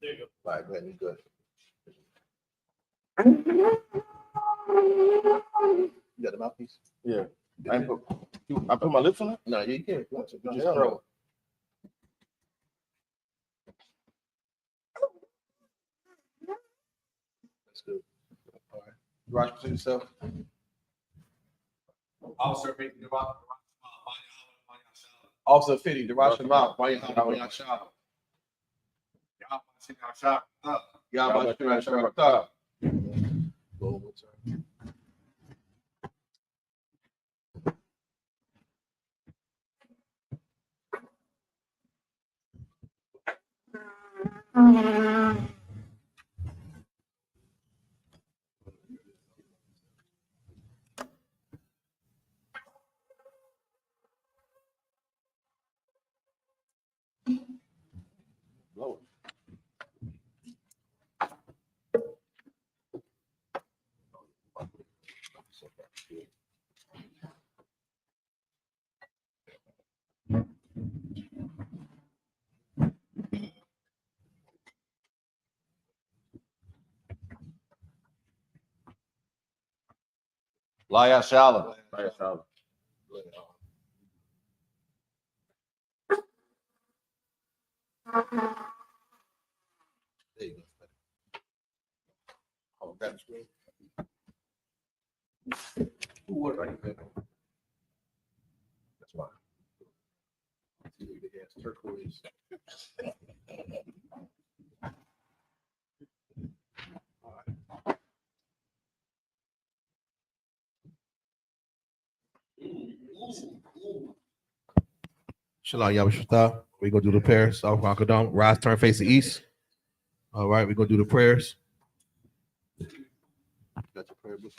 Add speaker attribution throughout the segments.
Speaker 1: There you go.
Speaker 2: All right, go ahead. You good. You got the mouthpiece?
Speaker 3: Yeah. I put my lips on it?
Speaker 2: No, you can't. You just
Speaker 3: Hell
Speaker 2: throw
Speaker 3: no.
Speaker 2: it. That's good. All right. Raj, present yourself.
Speaker 1: Officer Fitty,
Speaker 2: Officer Fitty, the Russian mouth. Why you shot? Y'all shot. Go one more time. Blow it.
Speaker 3: I.S.U.P.K.
Speaker 2: There you go. Oh, grab the screen. What are you doing? That's fine. See the big ass turquoise. All right. Shalom, Yahweh. We're going to do the prayers. Rise, turn, face the east. All right, we're going to do the prayers. Got your prayer book.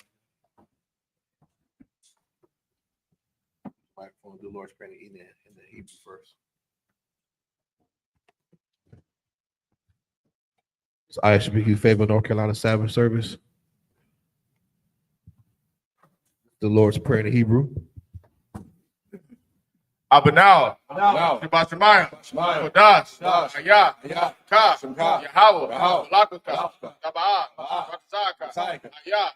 Speaker 2: Microphone, do Lord's Prayer in the Hebrew first. It's I.S.U.P.K Fayetteville, North Carolina Sabbath service. The Lord's Prayer in the Hebrew.
Speaker 3: Abanal, Shabbat Shemayim, Kodash, Ayah, Ka, Yahweh, Malakutah, Taba'ah, Ratzaka, Ayah,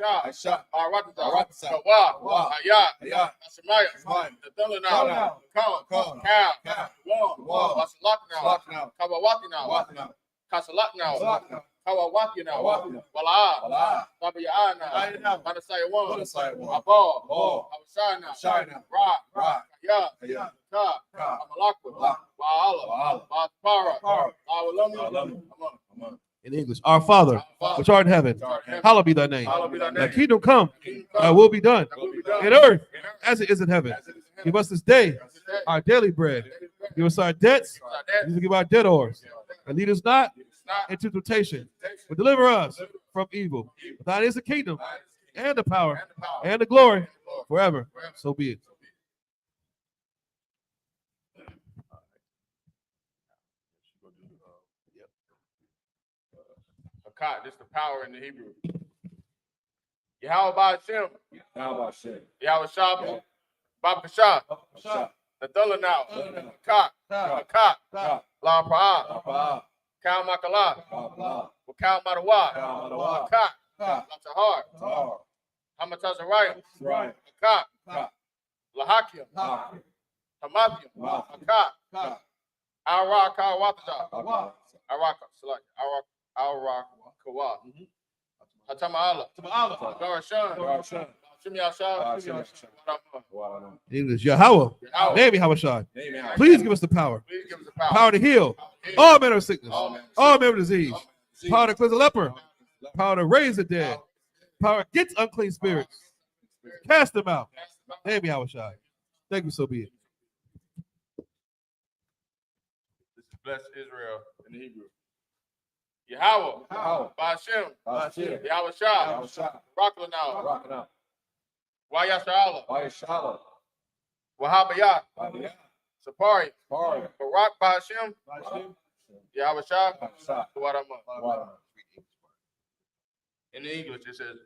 Speaker 3: Aisha, Aratazah, Kawa, Ayah, Shemayim, Nathanael, Kal, Wasalaknal, Kawawatinal, Kasalaknal, Kawawatinal, Wala'ah, Tabi'ana, Manasaya 1, Abal, Awashana, Ra, Ya, Ka, Amalakwa, Wa'ala, Ba'atpara, Awalamu.
Speaker 2: In English, our Father, which art in heaven, hallowed be thy name. Thy kingdom come, thy will be done, in earth as it is in heaven. Give us this day our daily bread. Give us our debts, as we give our debtors. And lead us not into temptation, but deliver us from evil. For thine is the kingdom, and the power, and the glory, forever. So be it.
Speaker 3: Akkad, this is the power in the Hebrew. Yahweh Ba'ashem, Yahweh Shabbat, Babakashah, Nathalanau, Akkad, La Pra'ah, Kal Makalah, Wakal Madawa, Akkad, Latahar, Hamatazarayim, Akkad, Lahakim, Hamathium, Akkad, Arak Kawataja, Arak Kawa, Hatama'ala, Garashan,
Speaker 2: English, Yahweh, name Yahweh. Please give us the power. Power to heal all manner of sickness, all manner of disease. Power to cleanse a leper. Power to raise the dead. Power against unclean spirits. Cast them out. Name Yahweh. Thank you, so be it.
Speaker 3: This is bless Israel in the Hebrew. Yahweh, Ba'ashem, Yahweh Shah, Raklanau, Wayashala, Wahabayah, Sapari, Barak Ba'ashem, Yahweh Shah, Tawadama. In the English, it says,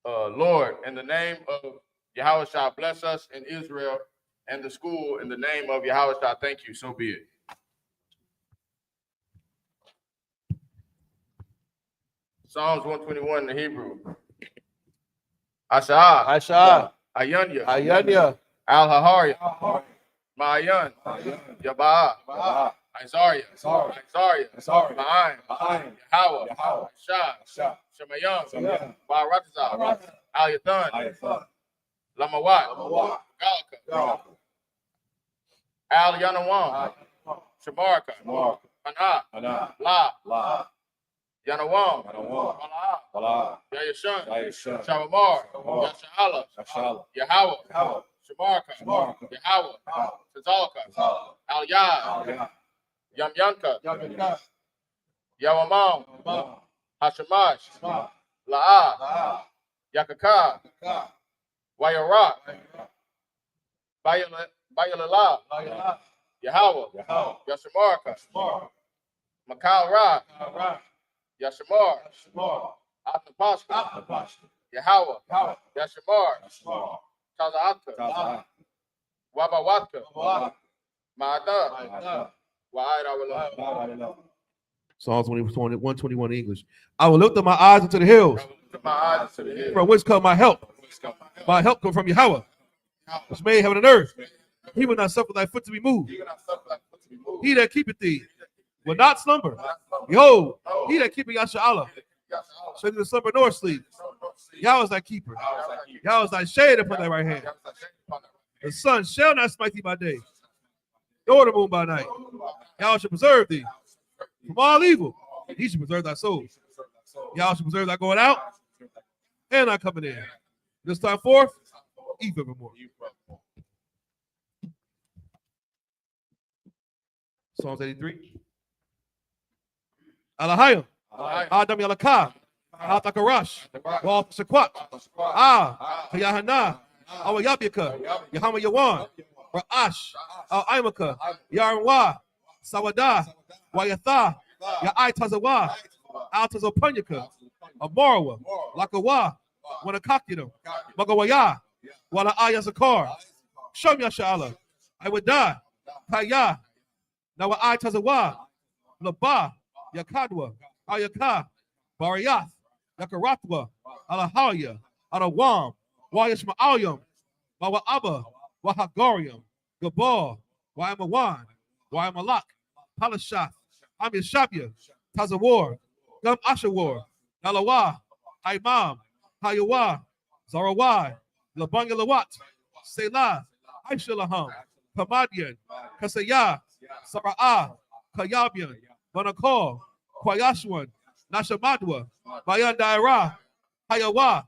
Speaker 3: Lord, in the name of Yahweh Shah, bless us in Israel and the school in the name of Yahweh Shah. Thank you. So be it. Psalms 121 in the Hebrew. Asha.
Speaker 2: Aisha,
Speaker 3: Ayanya.
Speaker 2: Ayanya,
Speaker 3: Al-Hahariya. Ma'ayan. Yabaa. Isaiah. Ma'ayin. Yahweh. Shah. Shemayam. Ba'aratazah. Al-Yathan. Lamawat. Galka. Al-Yanawam. Shamarka. Ana. La. Yanawam. Balaa. Yayashun. Shabamar. Yashala. Yahweh. Shamarka. Yahweh. Tazalka. Al-Yad. Yamyanka. Yawamam. Hashemash. La'ah. Yakaka. Wayarak. Bayalala. Yahweh. Yashamarka. Makal Ra. Yashamar. Atapashka. Yahweh. Yashamar. Tazaatka. Wabawatka. Ma'ada. Wa'ayra.
Speaker 2: Psalms 121 English. I will lift up my eyes into the hills. From whence come my help? My help comes from Yahweh, which made heaven and earth. He will not suffer thy foot to be moved. He that keepeth thee will not slumber. Behold, he that keepeth Yasha'Allah shall neither slumber nor sleep. Yahweh is thy keeper. Yahweh is thy shade upon thy right hand. The sun shall not smite thee by day, nor the moon by night. Yahweh shall preserve thee from all evil. He shall preserve thy soul. Yahweh shall preserve thy going out and thy coming in. This time forth, eat evermore. Psalms 83. Alahayim. Adam Yalakah. Atakarash. Wal Shakwat. Kayahana. Awayapika. Yahama Yawan. Ra'ash. Al-Imaka. Yarwa. Sawada. Wayatha. Ya'ai Tazawa. Al-Tazapanyaka. Amarawa. Lakawa. Wanakakidam. Magawaya. Wala Ayazakar. Shom Yasha'Allah. I would die. Kaya. Now I Tazawa. Laba. Yakadwa. Ayaka. Bariyath. Yakaratwa. Alahaya. Alawam. Wayashma'alyam. Wa'aba. Wahagarium. Gabal. Wa'amawan. Wa'amalak. Palashath. Amishabya. Tazawar. Gum Ashawar. Nalawa. Imam. Hayawa. Zarawai. Labanya Lawat. Selah. Aishalaham. Kamadian. Kasaya. Sara'ah. Kayabian. Manakor. Kwayashwan. Nashamadwa. Bayan Daira. Hayawa.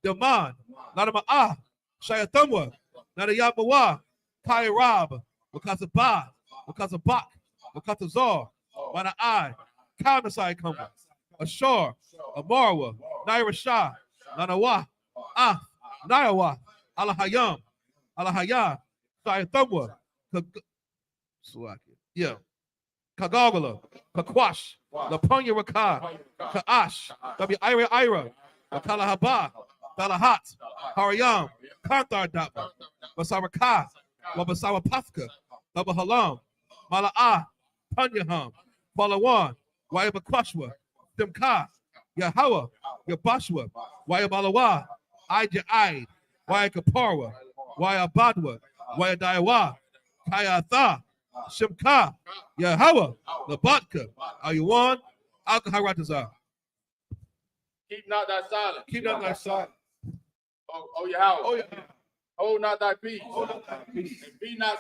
Speaker 2: Daman. Nadama'ah. Shayatamwa. Nadayamawa. Kairab. Wakazabah. Wakazabak. Wakazazar. Mana'ai. Kamasai Kamba. Ashar. Amarwa. Naira Shah. Nanawa. Nayawa. Alahayam. Alahaya. Shayatamwa. Yeah. Kagagala. Kakwash. Lapanya Raka. Kaash. Ira. Kalahaba. Balahat. Haryam. Kantar Dapa. Basaraka. Wabasawa Pathka. Babahalam. Mala'ah. Panyaham. Balawan. Wayabakwashwa. Dimka. Yahawa. Yabashwa. Wayabalawa. Ija'id. Wayakaparwa. Wayabadwa. Wayadayawa. Kayatha. Shimka. Yahawa. Labatka. Ayuwan. Alkaharatazah.
Speaker 3: Keep not thy silence.
Speaker 2: Keep not thy silence.
Speaker 3: O Yahweh. Hold not thy peace. And be not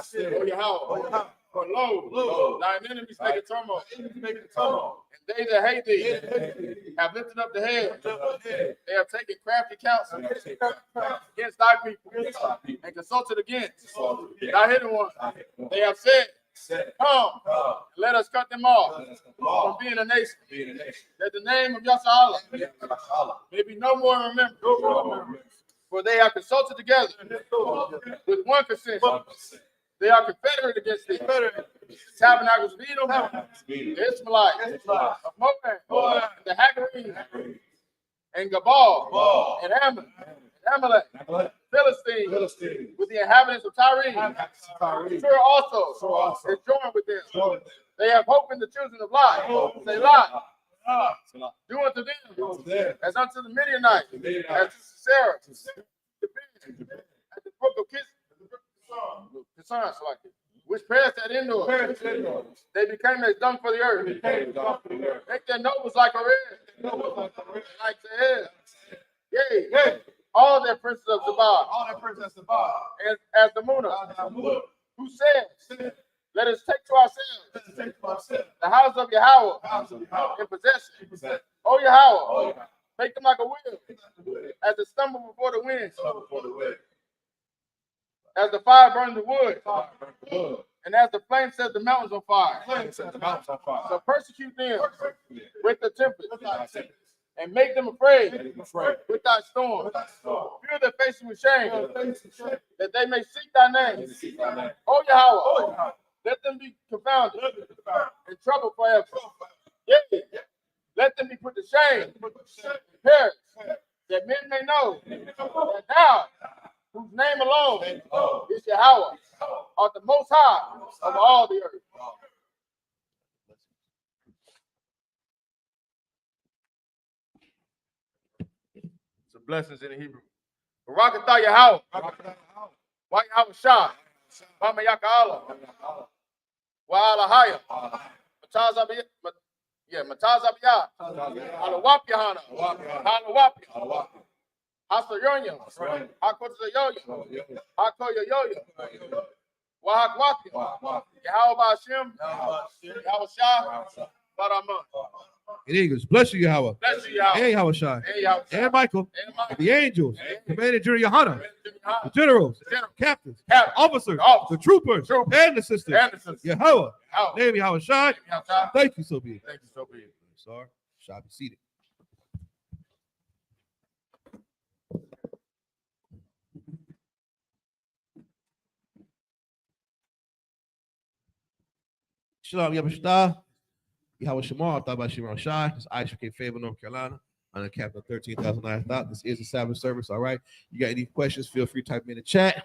Speaker 3: still. O Yahweh. For lo, thine enemies make a turmoil. And they that hate thee have lifted up the head. They have taken crafty counsel against thy people and consulted against thy hidden ones. They have said, come, and let us cut them off from being a nation, that the name of Yahweh may be no more remembered. For they have consulted together with one consent. They are confederate against thee. Tabernacles of Edom, the Ishmaelites, of Moab, the Hagarenes, and Gabal, and Ammon, and Amalek, Philistine, with the inhabitants of Tyre. Sure also is joined with them. They have hope in the children of Lot. They lie. Do unto them as unto the Midianites, as to Sarah, at the brook of Kison, which passed at Endor. They became as dung for the earth. Make their nobles like a red, like the head. Yea, all their princes of Sabbath, as the Munah, who said, let us take to ourselves the house of Yahweh in possession. O Yahweh, make them like a wheel, as the stumble before the wind, as the fire burns the wood, and as the flame sets the mountains on fire. So persecute them with the tempest, and make them afraid with thy storm. Fill their faces with shame, that they may seek thy name. O Yahweh, let them be confounded and troubled forever. Yea, let them be put to shame and perish, that men may know that thou, whose name alone is Yahweh, art the most high of all the earth. Some blessings in the Hebrew. Barakatah Yahweh. Wa Yahweh Shah. Mama Yaka'ala. Wa Alahaya. Matazabiyah. Alawap Yahana. Alawap. Hasayonya. Hakotayoya. Hakoyoyoya. Wahakwakia. Yahweh Bashim. Yahweh Shah. Baraman.
Speaker 2: In English, bless you, Yahweh.
Speaker 3: Bless you, Yahweh.
Speaker 2: And Yahweh Shai. And Michael.
Speaker 3: And
Speaker 2: The angels. Commanded General Yohana. The generals. Captains. Officers. The troopers. And the sisters. Yahweh. Name Yahweh Shai. Thank you, so be it.
Speaker 3: Thank you, so be it.
Speaker 2: Sorry. Shall be seated. Shalom, Yabashta. Yahweh Shemar, Thabah Shemar Shai. This is I.S.U.P.K. Fayetteville, North Carolina. I'm the captain of 13,009 thought. This is a Sabbath service, all right? You got any questions, feel free to type them in the chat.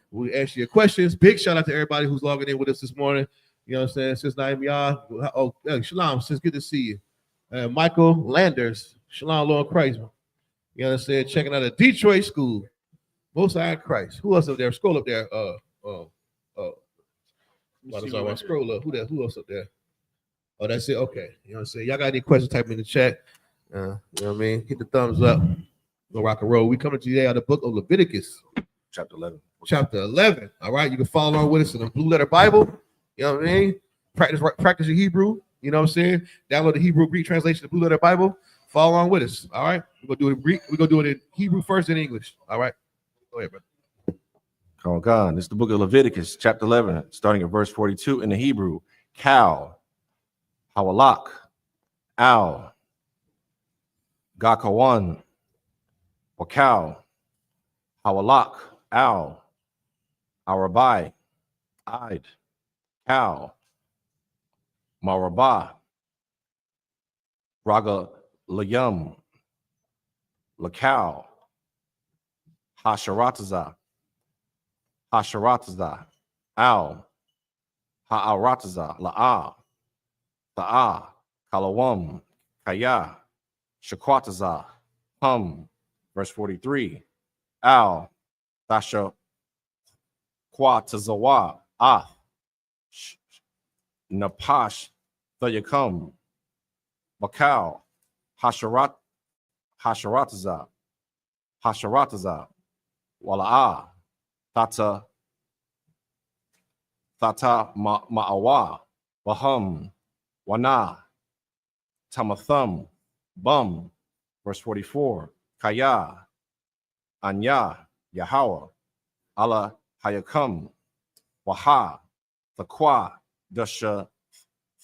Speaker 2: We'll answer your questions. Big shout out to everybody who's logging in with us this morning. You know what I'm saying? Since Naim Yah. Oh, Shalom, it's good to see you. Michael Landers, Shalom, Lord Christ. You know what I'm saying? Checking out a Detroit school. Most High Christ. Who else up there? Scroll up there. Scroll up. Who else up there? Oh, that's it. Okay. You know what I'm saying? Y'all got any questions, type them in the chat. You know what I mean? Hit the thumbs up. Go rock and roll. We coming to you today out of the book of Leviticus.
Speaker 1: Chapter 11.
Speaker 2: Chapter 11. All right. You can follow along with us in the Blue Letter Bible. You know what I mean? Practice your Hebrew. You know what I'm saying? Download the Hebrew Greek translation of the Blue Letter Bible. Follow along with us. All right. We're going to do it in Greek. We're going to do it in Hebrew first and English. All right. Go ahead, brother.
Speaker 1: Come on, God. This is the book of Leviticus, chapter 11, starting at verse 42 in the Hebrew. Cow, Hawalak, Al, Gakawan, Wakal, Hawalak, Al, Arabai, Id, Cow, Marabah, Raga Layum, Lakal, Hasharataza, Al, Ha'arataza, La'a, Ta'a, Kalawam, Kaya, Shakwataza, Hum, verse 43, Al, Tasha, Kwatazawa, Napash, Thayakam, Bakal, Hasharataza, Wala'a, Tata Ma'awa, Bahum, Wana, Tamathum, Bum, verse 44, Kaya, Anya, Yahweh, Allah Hayakam, Waha, Thakwa, Dasha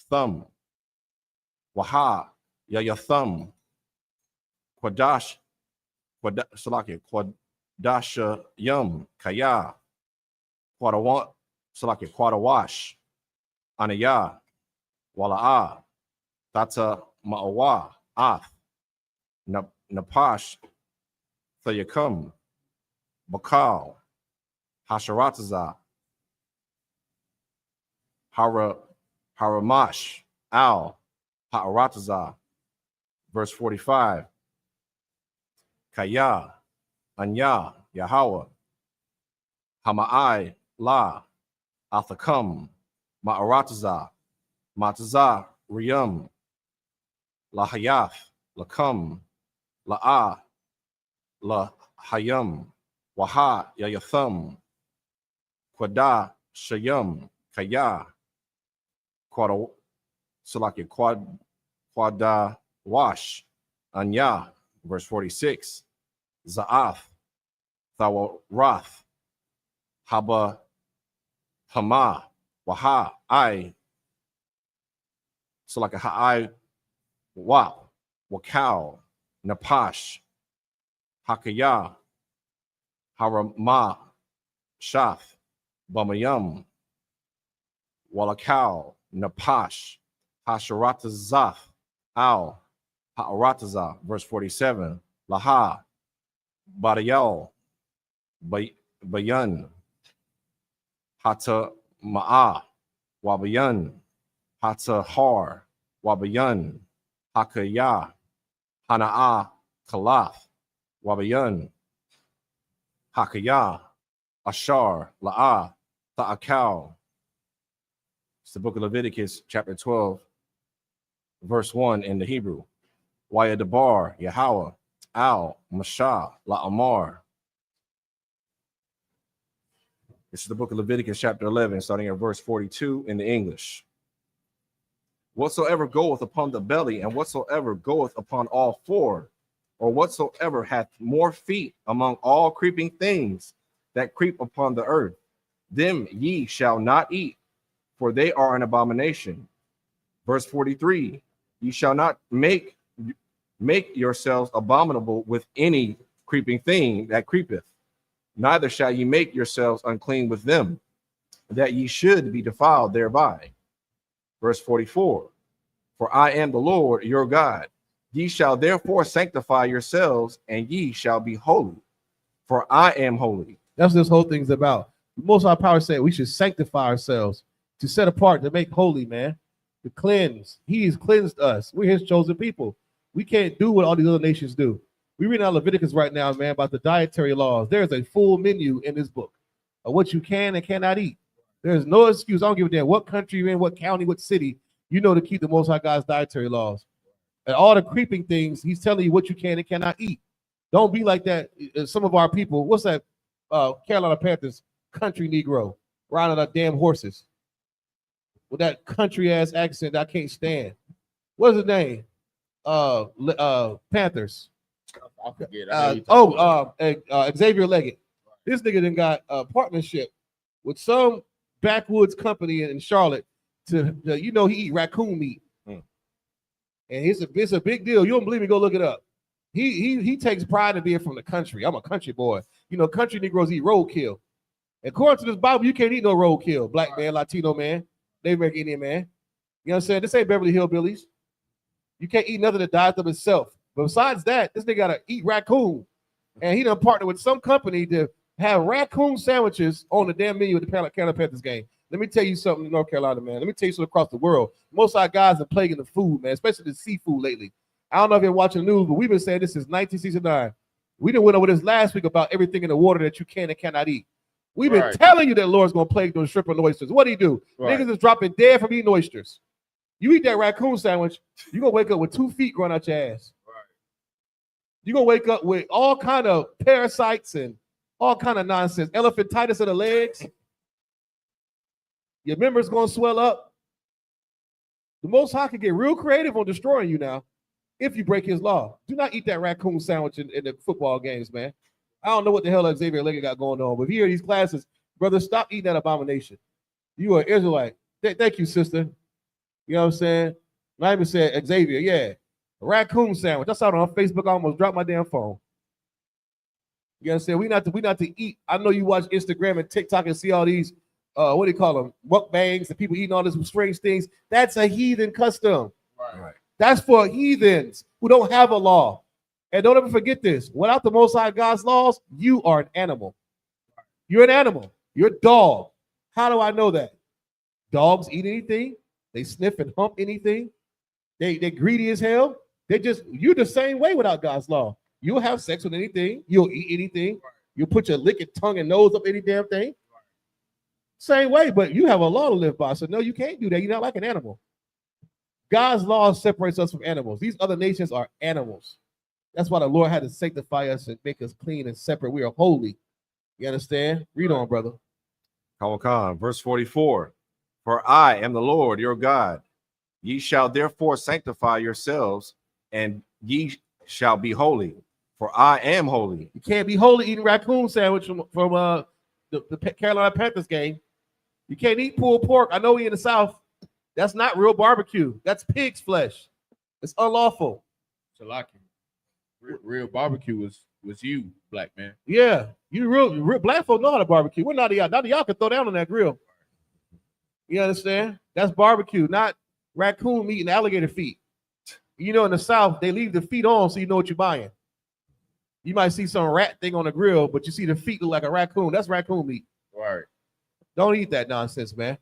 Speaker 1: Thumb, Waha, Yayathum, Quadash, Quadasha Yum, Kaya, Quadawash, Anaya, Wala'a, Tata Ma'awa, Ath, Napash, Thayakam, Bakal, Hasharataza, Haramash, Al, Ha'arataza, verse 45. Kaya, Anya, Yahweh, Hama'ai, La, Athakam, Ma'arataza, Mataza, Riyam, Lahayath, Lakam, La'a, Lahayam, Waha, Yayatham, Quada, Shayam, Kaya, Quada, Salaki, Quada, Wash, Anya, verse 46. Za'ath, Thawarath, Haba, Hama, Waha, I, so like a Ha'ai, Wap, Wakal, Napash, Hakaya, Harama, Shath, Bamayam, Walakal, Napash, Hasharatazah, Al, Ha'arataza, verse 47, Laha, Badayal, Bayan, Hata Ma'a, Wabayan, Hata Har, Wabayan, Hakaya, Hana'a, Kalath, Wabayan, Hakaya, Ashar, La'a, Ta'akal. It's the book of Leviticus, chapter 12, verse 1 in the Hebrew. Wayadabar, Yahweh, Al, Mashah, La'amar. This is the book of Leviticus, chapter 11, starting at verse 42 in the English. Whatsoever goeth upon the belly, and whatsoever goeth upon all four, or whatsoever hath more feet among all creeping things that creep upon the earth, them ye shall not eat, for they are an abomination. Verse 43, ye shall not make yourselves abominable with any creeping thing that creepeth, neither shall ye make yourselves unclean with them, that ye should be defiled thereby. Verse 44, for I am the Lord your God. Ye shall therefore sanctify yourselves, and ye shall be holy, for I am holy.
Speaker 2: That's what this whole thing's about. The Most High Power said we should sanctify ourselves, to set apart, to make holy, man, to cleanse. He has cleansed us. We're his chosen people. We can't do what all these other nations do. We read out Leviticus right now, man, about the dietary laws. There's a full menu in this book of what you can and cannot eat. There's no excuse. I don't give a damn what country you're in, what county, what city, you know, to keep the Most High God's dietary laws. And all the creeping things, he's telling you what you can and cannot eat. Don't be like that. Some of our people, what's that Carolina Panthers country Negro riding on damn horses with that country ass accent I can't stand. What's his name? Panthers.
Speaker 3: I forget.
Speaker 2: Xavier Leggett. This nigga done got a partnership with some backwoods company in Charlotte to you know, he eat raccoon meat. And it's a big deal. You don't believe me? Go look it up. He takes pride in being from the country. I'm a country boy. You know, country Negroes eat roadkill. According to this Bible, you can't eat no roadkill. Black man, Latino man, Native American Indian man. You know what I'm saying? This ain't Beverly Hillbillies. You can't eat nothing that dies of itself. But besides that, this nigga gotta eat raccoon. And he done partnered with some company to have raccoon sandwiches on the damn menu at the Carolina Panthers game. Let me tell you something in North Carolina, man. Let me tell you something across the world. Most of our guys are plaguing the food, man, especially the seafood lately. I don't know if you're watching the news, but we've been saying this since 1969. We done went over this last week about everything in the water that you can and cannot eat. We've been telling you that Lord's gonna plague those shrimp and oysters. What do you do? Niggas is dropping dead from eating oysters. You eat that raccoon sandwich, you're gonna wake up with 2 feet growing out your ass. You're gonna wake up with all kind of parasites and all kind of nonsense. Elephantitis of the legs. Your member's gonna swell up. The Most High can get real creative on destroying you now if you break his law. Do not eat that raccoon sandwich in the football games, man. I don't know what the hell Xavier Leggett got going on, but if you hear these classes, brother, stop eating that abomination. You are Israelite. Thank you, sister. You know what I'm saying? I even said Xavier, yeah. A raccoon sandwich. I saw it on Facebook. I almost dropped my damn phone. You know what I'm saying? We not to eat. I know you watch Instagram and TikTok and see all these what do you call them? Mukbangs and people eating all these strange things. That's a heathen custom.
Speaker 3: Right.
Speaker 2: That's for heathens who don't have a law. And don't ever forget this. Without the Most High God's laws, you are an animal. You're an animal. You're a dog. How do I know that? Dogs eat anything. They sniff and hump anything. They greedy as hell. You're the same way without God's law. You'll have sex with anything. You'll eat anything. You'll put your lick tongue and nose up any damn thing. Same way, but you have a law to live by. So no, you can't do that. You're not like an animal. God's law separates us from animals. These other nations are animals. That's why the Lord had to sanctify us and make us clean and separate. We are holy. You understand? Read on, brother.
Speaker 1: Verse 44. For I am the Lord your God. Ye shall therefore sanctify yourselves, and ye shall be holy, for I am holy.
Speaker 2: You can't be holy eating raccoon sandwich from the Carolina Panthers game. You can't eat pulled pork. I know we in the South. That's not real barbecue. That's pig's flesh. It's unlawful.
Speaker 3: Salaki. Real barbecue was you, black man.
Speaker 2: Yeah, you real black folk know how to barbecue. We're not y'all. None of y'all can throw down on that grill. You understand? That's barbecue, not raccoon meat and alligator feet. You know, in the South, they leave the feet on so you know what you're buying. You might see some rat thing on the grill, but you see the feet look like a raccoon. That's raccoon meat.
Speaker 3: Right.
Speaker 2: Don't eat that nonsense, man.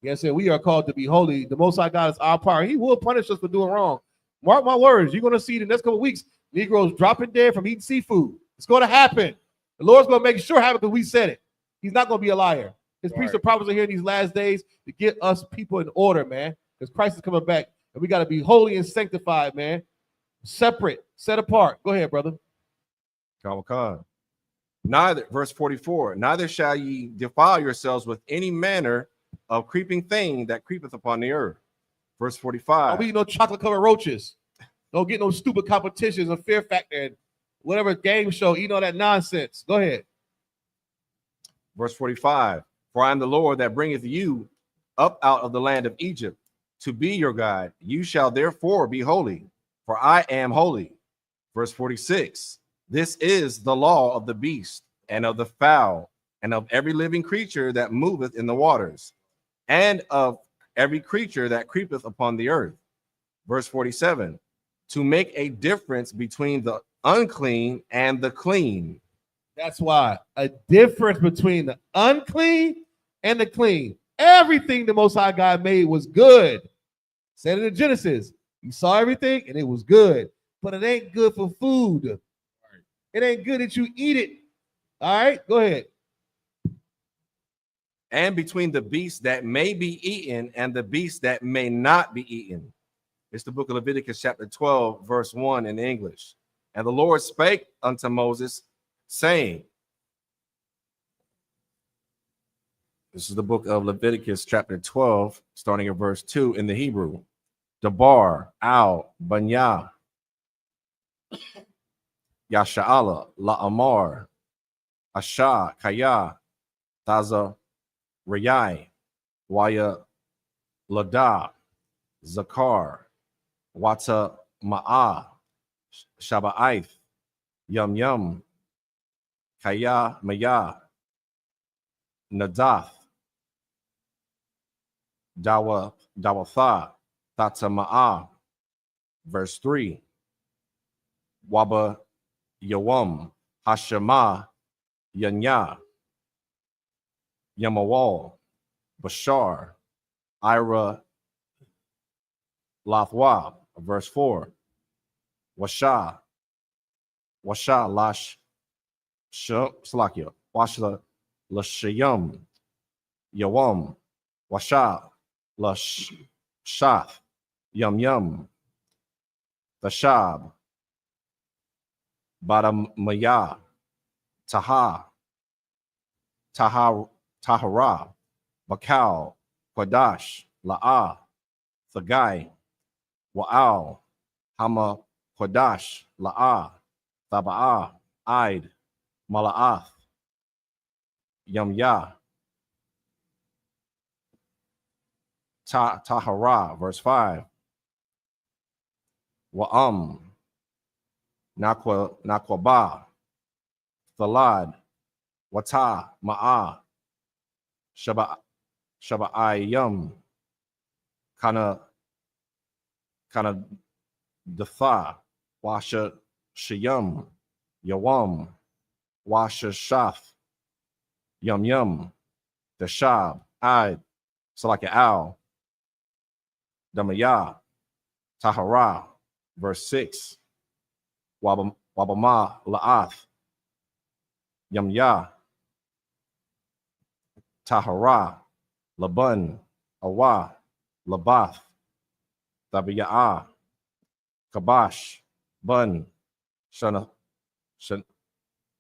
Speaker 2: You know what I'm saying? We are called to be holy. The Most High God is our power. He will punish us for doing wrong. Mark my words. You're going to see the next couple of weeks, Negroes dropping dead from eating seafood. It's going to happen. The Lord's going to make sure it happens because we said it. He's not going to be a liar. His priests and prophets are here in these last days to get us people in order, man, because Christ is coming back, and we got to be holy and sanctified, man. Separate, set apart. Go ahead, brother.
Speaker 1: Neither, verse 44, neither shall ye defile yourselves with any manner of creeping thing that creepeth upon the earth. Verse 45.
Speaker 2: Don't eat no chocolate covered roaches. Don't get no stupid competitions or Fear Factor and whatever game show. Eat all that nonsense. Go ahead.
Speaker 1: Verse 45. For I am the Lord that bringeth you up out of the land of Egypt to be your God. You shall therefore be holy, for I am holy. Verse 46. This is the law of the beast and of the fowl and of every living creature that moveth in the waters and of every creature that creepeth upon the earth. Verse 47. To make a difference between the unclean and the clean.
Speaker 2: That's why a difference between the unclean and the clean. Everything the Most High God made was good. Said it in Genesis. You saw everything and it was good, but it ain't good for food. It ain't good that you eat it. All right, go ahead.
Speaker 1: And between the beast that may be eaten and the beast that may not be eaten. It's the book of Leviticus chapter 12, verse 1 in English. And the Lord spake unto Moses, saying, this is the book of Leviticus chapter 12, starting at verse 2 in the Hebrew. Dabar, Al, Banya, Yasha'ala, La'amar, Asha, Kaya, Taza, Rayai, Waya, Lada, Zakar, Wata, Ma'a, Shaba'aith, Yum Yum, Kaya, Maya, Nadath, Dawatha, Tata Ma'a. Verse 3. Waba Yawam, Hashema, Yanya, Yamawal, Bashar, Ira, Lathwa. Verse 4. Washa, Lash, Slakia, Washla, Lashayam, Yawam, Washa, Lash, Shath, Yum Yum, Thashab, Badamaya, Tahara, Bakal, Quadash, La'a, Thagai, Wa'al, Hama, Quadash, La'a, Thaba'a, Aid, Mala'ath, Yamya, Tahara, verse 5. Wa'am, Nakwaba, Thalad, Wata, Ma'a, Shaba'ayam, Kana Datha, Washa Shayam, Yawam, Washa Shath, Yum Yum, Dashab, Id, Salaka Al, Damaya, Tahara, Verse 6. Wabama la'ath. Yamya. Tahara. Laban. Awa. Labath. Tabiya'a. Kabash. Bun.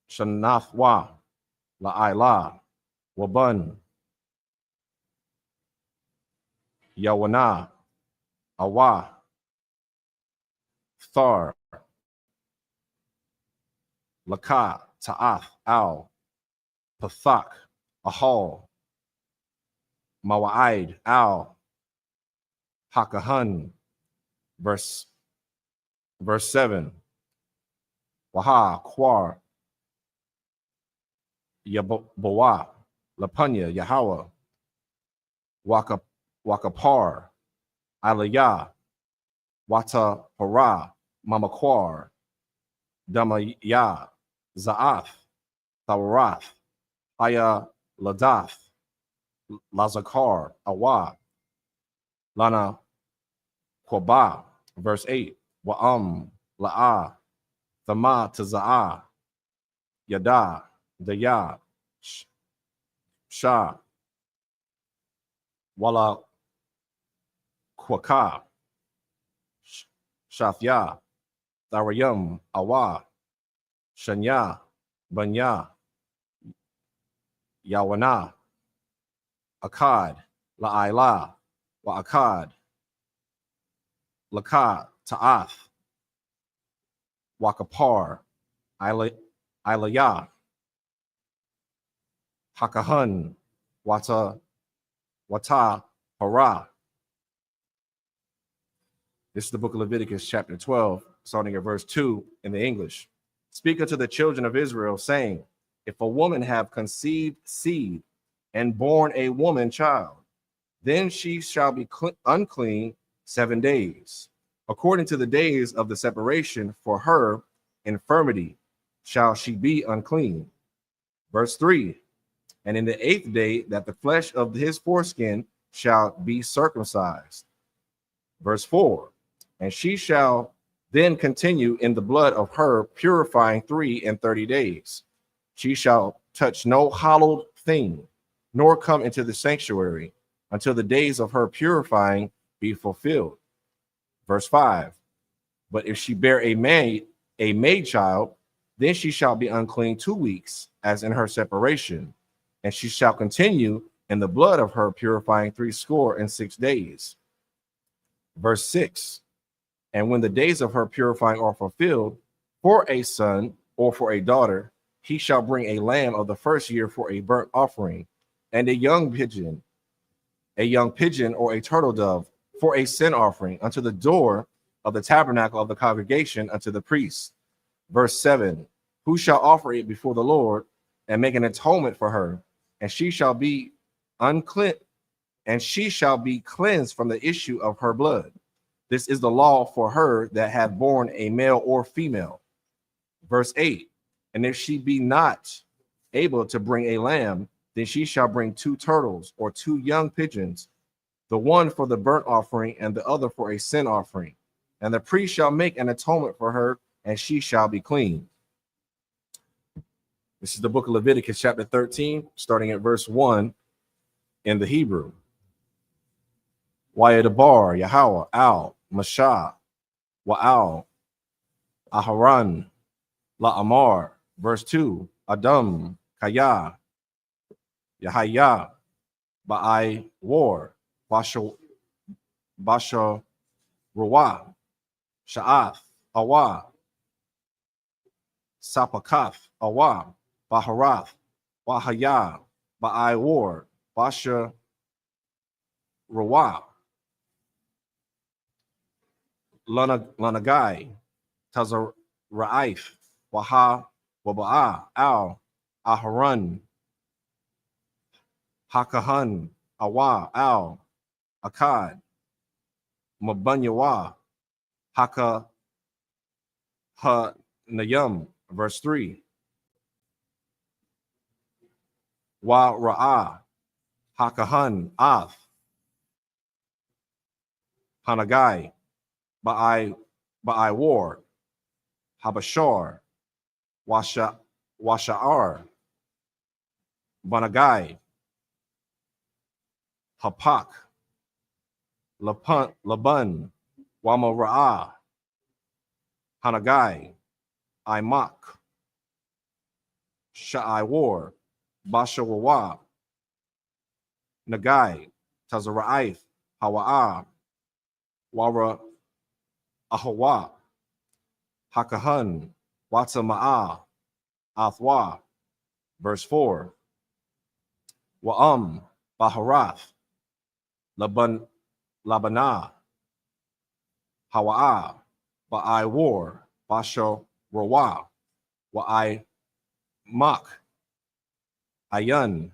Speaker 1: Shanathwa. La'ila. Waban. Yawana. Awa. Thar. Laka. Ta'ath. Al. Pathak. Ahal. Mawa'id. Al. Hakahun. Verse 7. Waha. Quar. Yabawa. Lapunya. Yahweh. Wakapar. Aliyah. Wata Hara. Mamakwar. Damaya. Za'ath. Thawarath. Aya Ladath. Lazakar. Awa. Lana Kwaba. Verse 8. La'a. Thama Taza'a. Yada. Daya. Shah. Wala Kwaka. Shafya. Tharayam. Awa. Shanya. Banya. Yawana. Akkad. La'ila. Wa'akad. Laka. Ta'ath. Wakapar. Ilaya. Hakahun. Wata Hara. This is the book of Leviticus, chapter 12, starting at verse 2 in the English. Speak unto the children of Israel, saying, if a woman have conceived seed and born a woman child, then she shall be unclean 7 days. According to the days of the separation for her infirmity shall she be unclean. Verse 3. And in the 8th day that the flesh of his foreskin shall be circumcised. Verse 4. And she shall then continue in the blood of her, purifying 33 days. She shall touch no hallowed thing, nor come into the sanctuary until the days of her purifying be fulfilled. Verse 5. But if she bear a maid child, then she shall be unclean 2 weeks, as in her separation, and she shall continue in the blood of her, purifying 66 days. Verse 6. And when the days of her purifying are fulfilled, for a son or for a daughter, he shall bring a lamb of the first year for a burnt offering, and a young pigeon or a turtle dove for a sin offering unto the door of the tabernacle of the congregation unto the priest. Verse 7. Who shall offer it before the Lord and make an atonement for her, and she shall be unclean, and she shall be cleansed from the issue of her blood. This is the law for her that hath borne a male or female. Verse 8. And if she be not able to bring a lamb, then she shall bring 2 turtles or 2 young pigeons, the one for the burnt offering and the other for a sin offering. And the priest shall make an atonement for her, and she shall be clean. This is the book of Leviticus, chapter 13, starting at verse 1 in the Hebrew. Wayadabar, Yahweh, Al, Mashah, Wa'al, Aharon, La'amar. Verse 2. Adam, Kaya, Yahaya, Ba'ai, War, Basha, Ruwa, Sha'ath, Awa, Sapakath, Awa, Baharath, Wahaya, Ba'ai, War, Basha, Ruwa, Lanagai, Tazaraif, Waha, Waba'a, Al, Aharon, Hakahun, Awa, Al, Akkad, Mabanyawa, Haka, Ha Nayum. Verse 3. Wa Ra'ah, Hakahun, Ath, Hanagai, Ba'ai Ba'ai war, Habashar, Washa'ar, Banagai, Hapak, Laban, Wamara'ah, Hanagai, I.M.A.K, Sha'ai war, Bashawawa, Nagai, Tazara'if, Hawa'ah, Wara Ahawa, Hakahan, Watama'ah, Athwa. Verse 4. Wa'am, Baharath, Labanah, Hawa'ah, Ba'ai war, Basho Rawa, Wa'ai Mak, Ayan,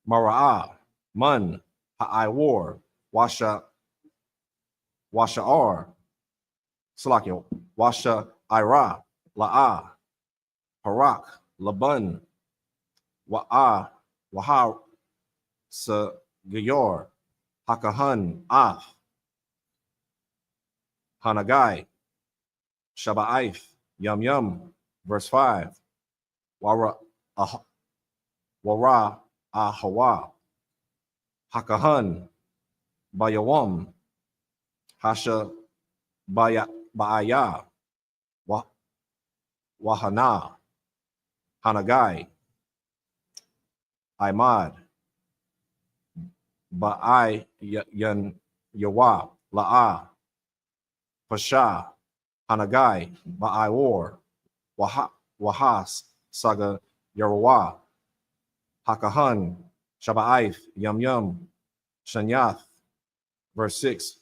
Speaker 1: Mara'ah, Man, Ha'ai war, Washa'ar, Salakio, Washa Ira, La'ah, Harak, Laban, Waha, Gayor, Hakahan, Af, Hanagai, Shaba'if, Yum. Verse 5. Wara Ahawa, Hakahan, Bayawam, Hasha Ba'aya, Wahana, Hanagai, Imad, Ba'ai Yan Yawa, La'ah, Pasha, Hanagai, Ba'ai war, Wahas, Saga Yarawa, Hakahan, Shaba'if, Yum, Shanyath. Verse 6.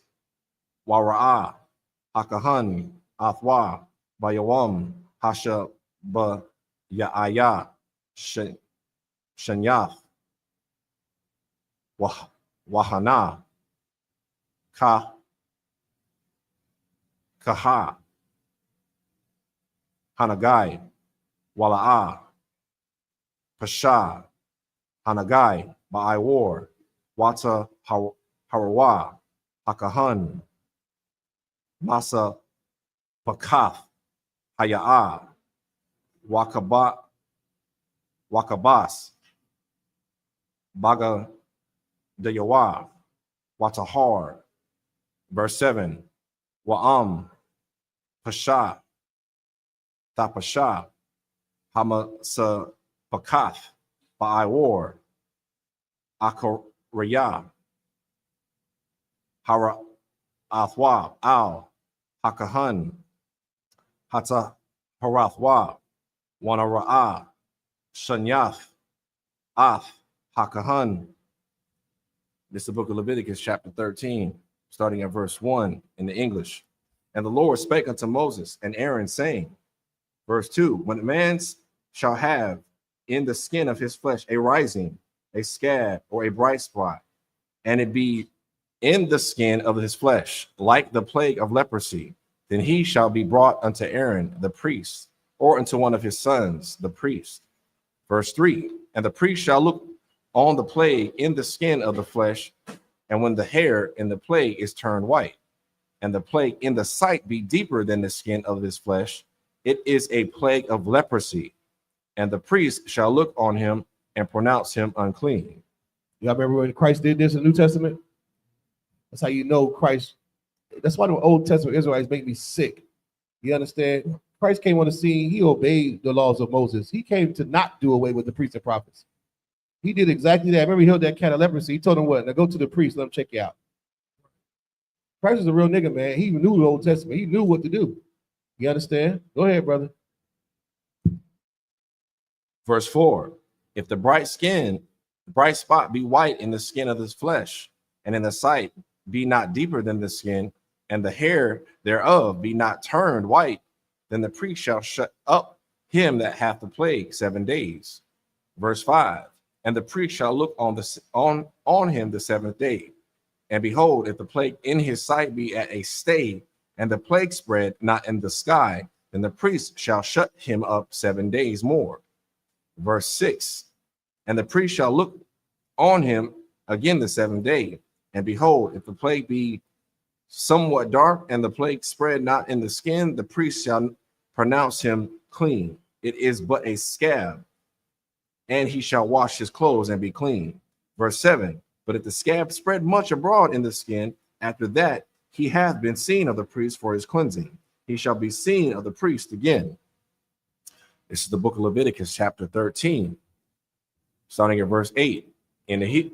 Speaker 1: Wara'ah, Hakahan, Athwa, Bayawam, Hasha Ba Ya'aya, Shanyath, Wahana, Kaha, Hanagai, Wala'ah, Pasha, Hanagai, Ba'ai war, Wata Harawa, Hakahan, Masa Pakath, Haya'ah, Wakabas, Baga Dayawa, Watahar. Verse 7. Wa'am, Pasha, Tapasha, Hamasa Pakath, Ba'ai war, Akaraya, Hara Athwa, Al, Hakahan, Hata Harathwa, Wanara'ah, Shanyath, Ath, Hakahan. This is the book of Leviticus, chapter 13, starting at verse 1 in the English. And the Lord spake unto Moses and Aaron, saying, verse 2, when a man shall have in the skin of his flesh a rising, a scab, or a bright spot, and it be in the skin of his flesh, like the plague of leprosy, then he shall be brought unto Aaron the priest, or unto one of his sons the priest. Verse 3, and the priest shall look on the plague in the skin of the flesh, and when the hair in the plague is turned white, and the plague in the sight be deeper than the skin of his flesh, it is a plague of leprosy, and the priest shall look on him and pronounce him unclean.
Speaker 2: Y'all remember when Christ did this in the New Testament? That's how you know Christ. That's why the Old Testament Israelites make me sick. You understand? Christ came on the scene. He obeyed the laws of Moses. He came to not do away with the priests and prophets. He did exactly that. Remember, he healed that cat of leprosy. He told him what? Now go to the priest. Let him check you out. Christ is a real nigga, man. He knew the Old Testament. He knew what to do. You understand? Go ahead, brother.
Speaker 1: Verse 4, if the bright spot be white in the skin of his flesh, and in the sight be not deeper than the skin, and the hair thereof be not turned white, then the priest shall shut up him that hath the plague 7 days. Verse 5, and the priest shall look on him the 7th day, and behold, if the plague in his sight be at a stay, and the plague spread not in the sky, then the priest shall shut him up 7 days more. Verse 6, and the priest shall look on him again the 7th day, and behold, if the plague be somewhat dark, and the plague spread not in the skin, the priest shall pronounce him clean. It is but a scab, and he shall wash his clothes and be clean. Verse 7, but if the scab spread much abroad in the skin, after that he hath been seen of the priest for his cleansing, he shall be seen of the priest again. This is the book of Leviticus, chapter 13, starting at verse 8. In the heat,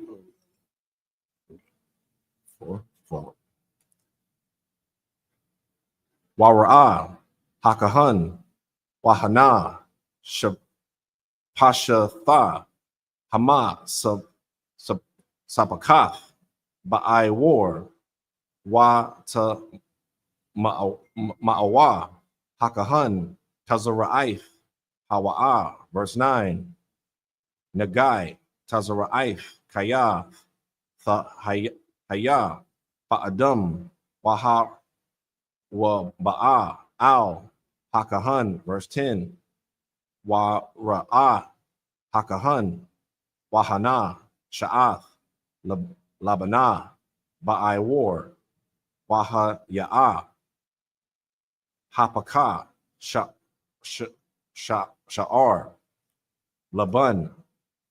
Speaker 1: 4. Wara'ah, Hakahan, Wahana, Pashatha, Hama, Sapakath, Ba'ai War, Wata Ma'awa, Hakahan, Tazara'if, Hawa'ah. Verse 9. Nagai, Tazara'if, Kaya, Haya, Ba'adam, Waha, Wa Ba'a, Al, Hakahan. Verse 10. Wara'ah, Hakahan, Wahana, Sha'ath, Labana, Ba'ai War, Wahaya'ah, Hapaka, Sha'ar, Laban,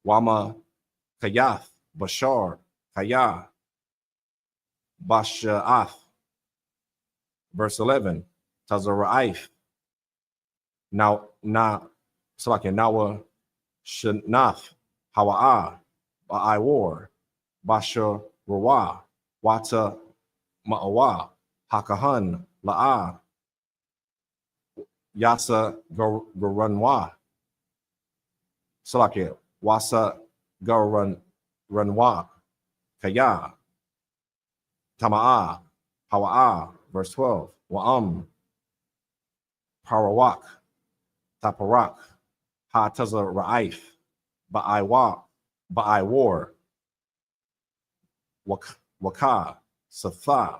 Speaker 1: Wama, Kayath, Bashar, Kaya, Basha'ath. Verse 11, Tazara'if, Nawa, Shanath, Hawa'ah, Ba'ai War, Basha Rawa, Wata Ma'awa, Hakahan, La'ah, Yasa Garanwa, Salakia, Wasa Garanwa, Kaya, Tama'a, Hawa'ah. Verse 12, Wa'am, Parawak, Taparak, Ha Tazara'if, Ba'ai War, Waka, Satha,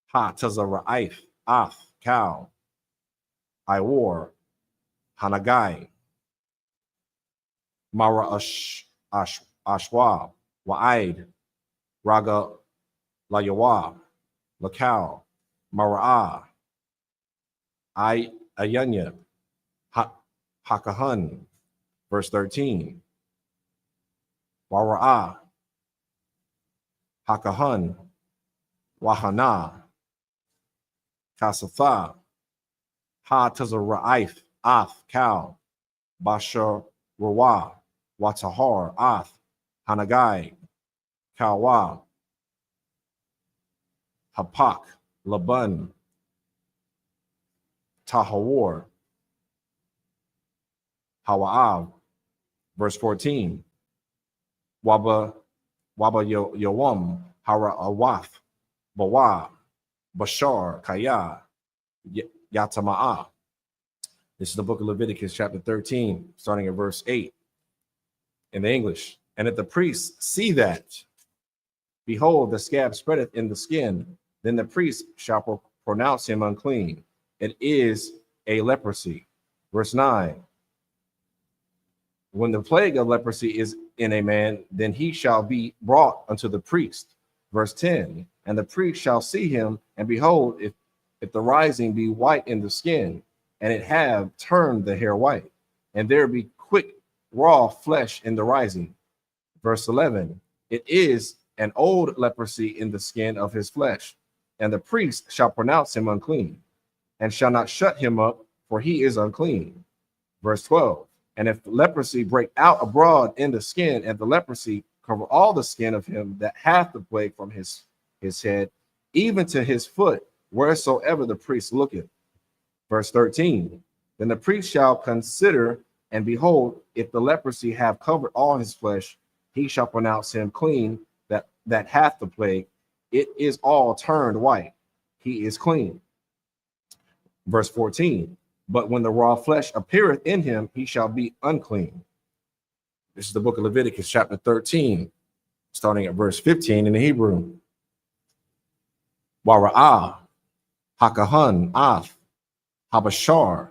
Speaker 1: Ha Tazara'if, Af, Cow, I War, Hanagai, Mara Ashwa, Wa'id, Raga Layawa, Lakau, Mara'ah, Ayanya, Hakahan. Verse 13, Wara'ah, Hakahan, Wahana, Kasatha, Ha Tazara'if, Af, Cow, Bashar Rawa, Watahar, Af, Hanagai, Kawa, Hapak, Laban, Tahawar, Hawa'av. Verse 14, Waba Yawam, Hara Awaf, Bawa, Bashar, Kaya, Yatama'ah. This is the book of Leviticus, chapter 13, starting at verse 8 in the English. And if the priests see that, behold, the scab spreadeth in the skin, then the priest shall pronounce him unclean. It is a leprosy. Verse 9. When the plague of leprosy is in a man, then he shall be brought unto the priest. Verse 10. And the priest shall see him, and behold, if the rising be white in the skin, and it have turned the hair white, and there be quick raw flesh in the rising. Verse 11. It is an old leprosy in the skin of his flesh, and the priest shall pronounce him unclean, and shall not shut him up, for he is unclean. Verse 12. And if leprosy break out abroad in the skin, and the leprosy cover all the skin of him that hath the plague from his head, even to his foot, wheresoever the priest looketh. Verse 13. Then the priest shall consider, and behold, if the leprosy have covered all his flesh, he shall pronounce him clean that hath the plague. It is all turned white. He is clean. Verse 14. But when the raw flesh appeareth in him, he shall be unclean. This is the book of Leviticus, chapter 13, starting at verse 15 in the Hebrew. Wara'ah, Hakahan, Af, Habashar,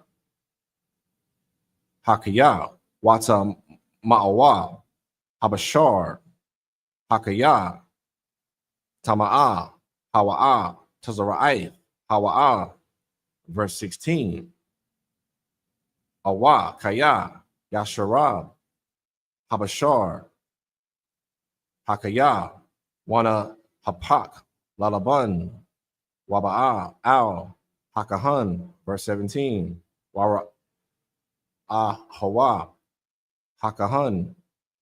Speaker 1: Hakayah, Wata Ma'awa, Habashar, Hakayah, Tama'ah, Hawa'ah, Tazara'ath, Hawa'ah, verse 16. Awa, Kaya, Yasharab, Habashar, Hakaya, Wana, Hapak, Lalaban, Waba'a, Al, Hakahan, verse 17. Wara, Hawa, Hakahan,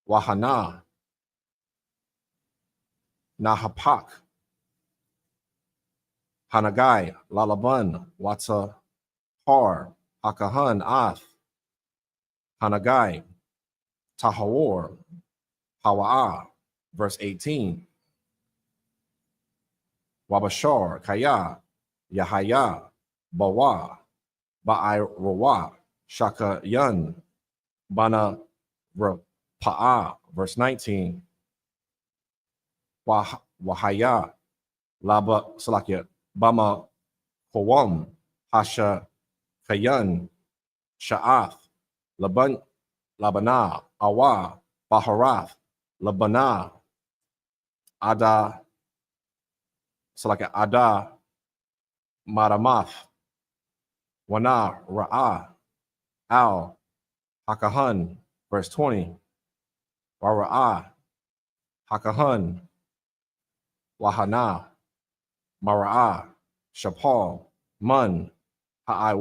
Speaker 1: Wahana, Nahapak, Hanagai, Lalaban, Watsa, Har, Hakahan, Ath, Hanagai, Tahawor, Hawa'a, verse 18. Wabashar, Kaya, Yahaya, Bawa, Ba'ai Shaka Yun, Bana Pa'a, verse 19. Wahaya, Laba Salakia, Bama Kowam, Hasha Kayan, Sha'ath, Labana, Awa, Baharath, Labana, Ada, Salakia, Ada, Maramath, Wana, Ra'ah, Al, Hakahan, verse 20. Wara'ah, Hakahan, Wahana, Mara'ah, Shapal, Mun, Ha'ai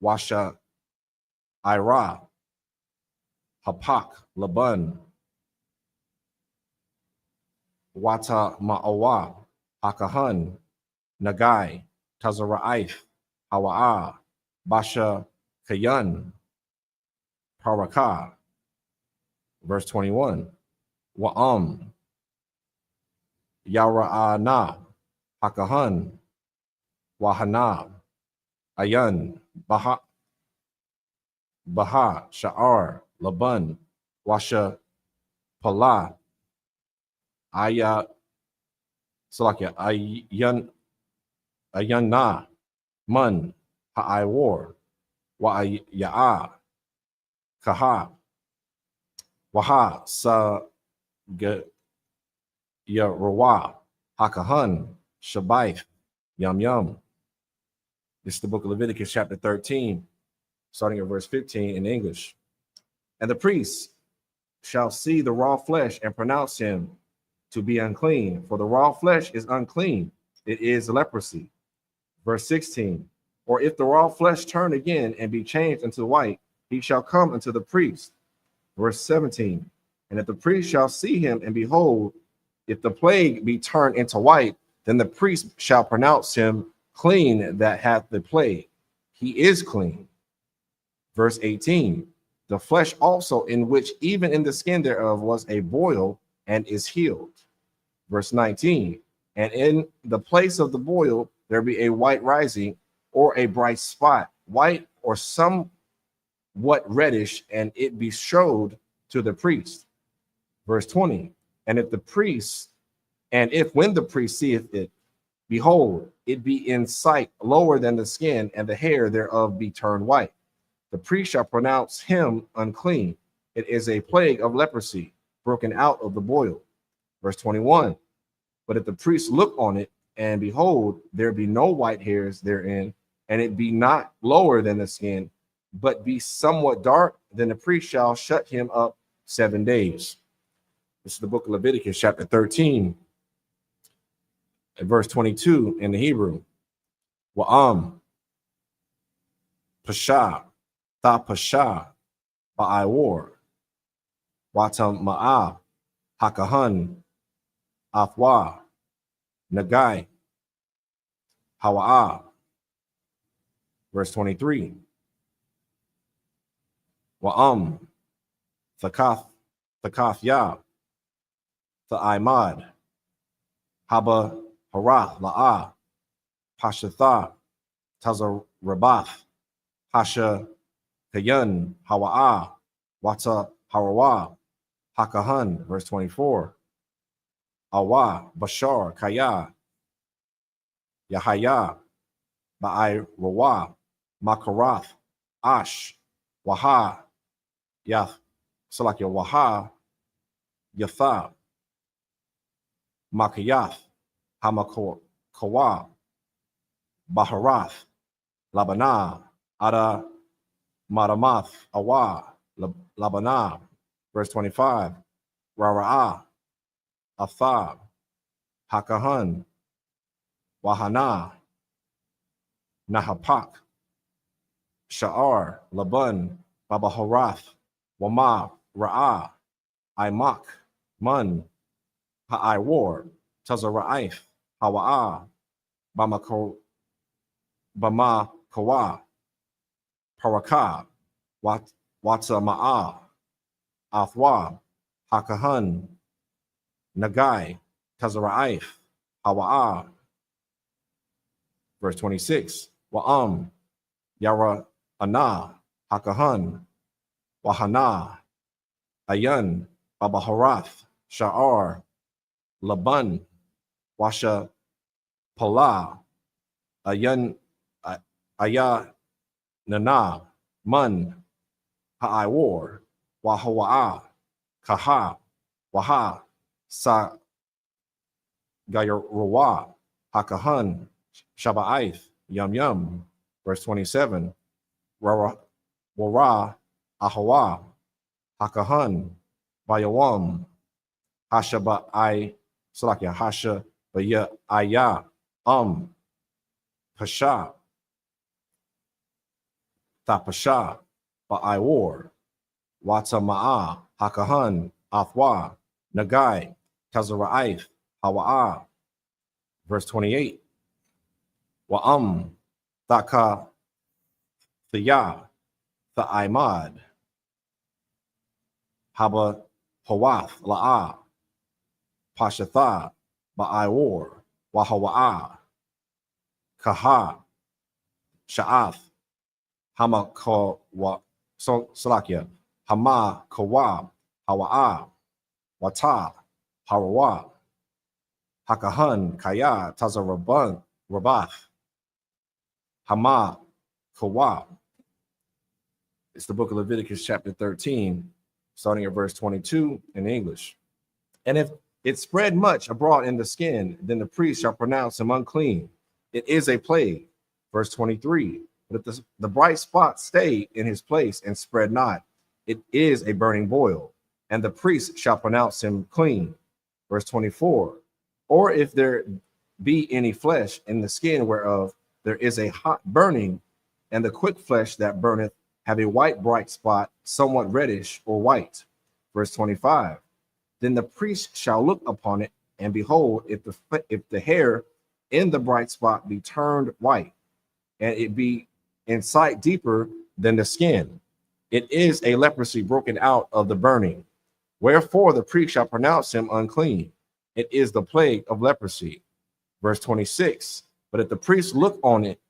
Speaker 1: Washa, Ira, Hapak, Laban, Wata Ma'awa, Hakahan, Nagai, Tazara'ath, Hawa'ah, Basha Kayan, Parakah, verse 21. Wa'am, Yara'ana, Hakahan, Wahana, Ayan, Baha, Sha'ar, Laban, Washa, Pala, Aya, Salakia, Ayana, Mun, Ha'ai Wa'ya'a, Kaha, Waha, Sa, Yarawah, Hakahan, Shabaith, Yum Yum. This is the book of Leviticus, chapter 13, starting at verse 15 in English. And the priest shall see the raw flesh and pronounce him to be unclean, for the raw flesh is unclean. It is leprosy. Verse 16. Or if the raw flesh turn again and be changed into white, he shall come unto the priest. Verse 17. And if the priest shall see him, and behold, if the plague be turned into white, then the priest shall pronounce him clean that hath the plague. He is clean. Verse 18. The flesh also, in which even in the skin thereof was a boil, and is healed. Verse 19. And in the place of the boil there be a white rising, or a bright spot, white or somewhat reddish, and it be showed to the priest. Verse 20. And if when the priest seeth it, behold, it be in sight lower than the skin, and the hair thereof be turned white, the priest shall pronounce him unclean. It is a plague of leprosy, broken out of the boil. Verse 21. But if the priest look on it, and behold, there be no white hairs therein, and it be not lower than the skin, but be somewhat dark, then the priest shall shut him up 7 days. This is the book of Leviticus, chapter 13, and verse 22 in the Hebrew. Wa'am, Pasha, Tha Pasha, Ba'ai Watam Ma'ah, Hakahan, Athwa, Nagai, Hawa'ah. Verse 23. Wa'am, Thakath Yah, Tha'imad, Haba Harath La'ah, Pashatha, Tazarabath, Hasha Kayan, Hawa'ah, Wata Harawah, Hakahan, verse 24. Awa, Bashar, Kaya, Yahaya, Ba'ai Makarath, Ash, Waha, Yath, Salakia, Waha, Yatha, Makayath, Kawa, Baharath, Labana, Ada Maramath, Awa, Labana. Verse 25, Rara'ah, Athab, Hakahan, Wahana, Nahapak, Sha'ar, Laban, Babaharath, Wama, Ra'ah, I.M.U.K, Mun, Ha'ai-War, Tazara'if, Hawa'ah, Bama Kawa, Parakah, Watama'ah, Athwa, Hakahan, Nagai, Tazara'if, Hawa'ah. Verse 26, Wa'am, Yara Ana, Hakahan, Wahana, Ayan, Babaharath, Sha'ar, Laban, Washa Pala, Ayan, Aya Nana, Mun, Ha'ai-War, Wahawa'ah, Kaha, Waha, Sa Gayarwa, Hakahan, Shaba'ith, Yum Yum. Verse 27, Wara, Ahawa, Hakahan, Bayawam, Hashaba'ai, Salakia, Hasha, Baya, Aya, Pasha, Thapasha, Ba'ai-War, Watama'ah, Hakahan, Athwa, Nagai, Tazara'if, Hawa'ah. Verse 28, Wa'am, Thaka, Thaya, Tha'imad, Haba, Hawath, La'ah, Pashatha, Ba'ai-War, Wahawa'ah, Kaha, Sha'ath, Hama Kawa, Salakia, Hama Kawa, Hawa'ah, Wata, Harawa, Hakahan, Kaya, Tazaraban, Rabath, Hama, Kawa. It's the book of Leviticus, chapter 13, starting at verse 22 in English. And if it spread much abroad in the skin, then the priest shall pronounce him unclean. It is a plague. Verse 23, but if the bright spot stay in his place and spread not, it is a burning boil, and the priest shall pronounce him clean. Verse 24, or if there be any flesh in the skin whereof there is a hot burning, and the quick flesh that burneth have a white bright spot, somewhat reddish or white. Verse 25, then the priest shall look upon it, and behold, if the hair in the bright spot be turned white, and it be in sight deeper than the skin, it is a leprosy broken out of the burning. Wherefore the priest shall pronounce him unclean. It is the plague of leprosy. Verse 26, but if the priest look on it,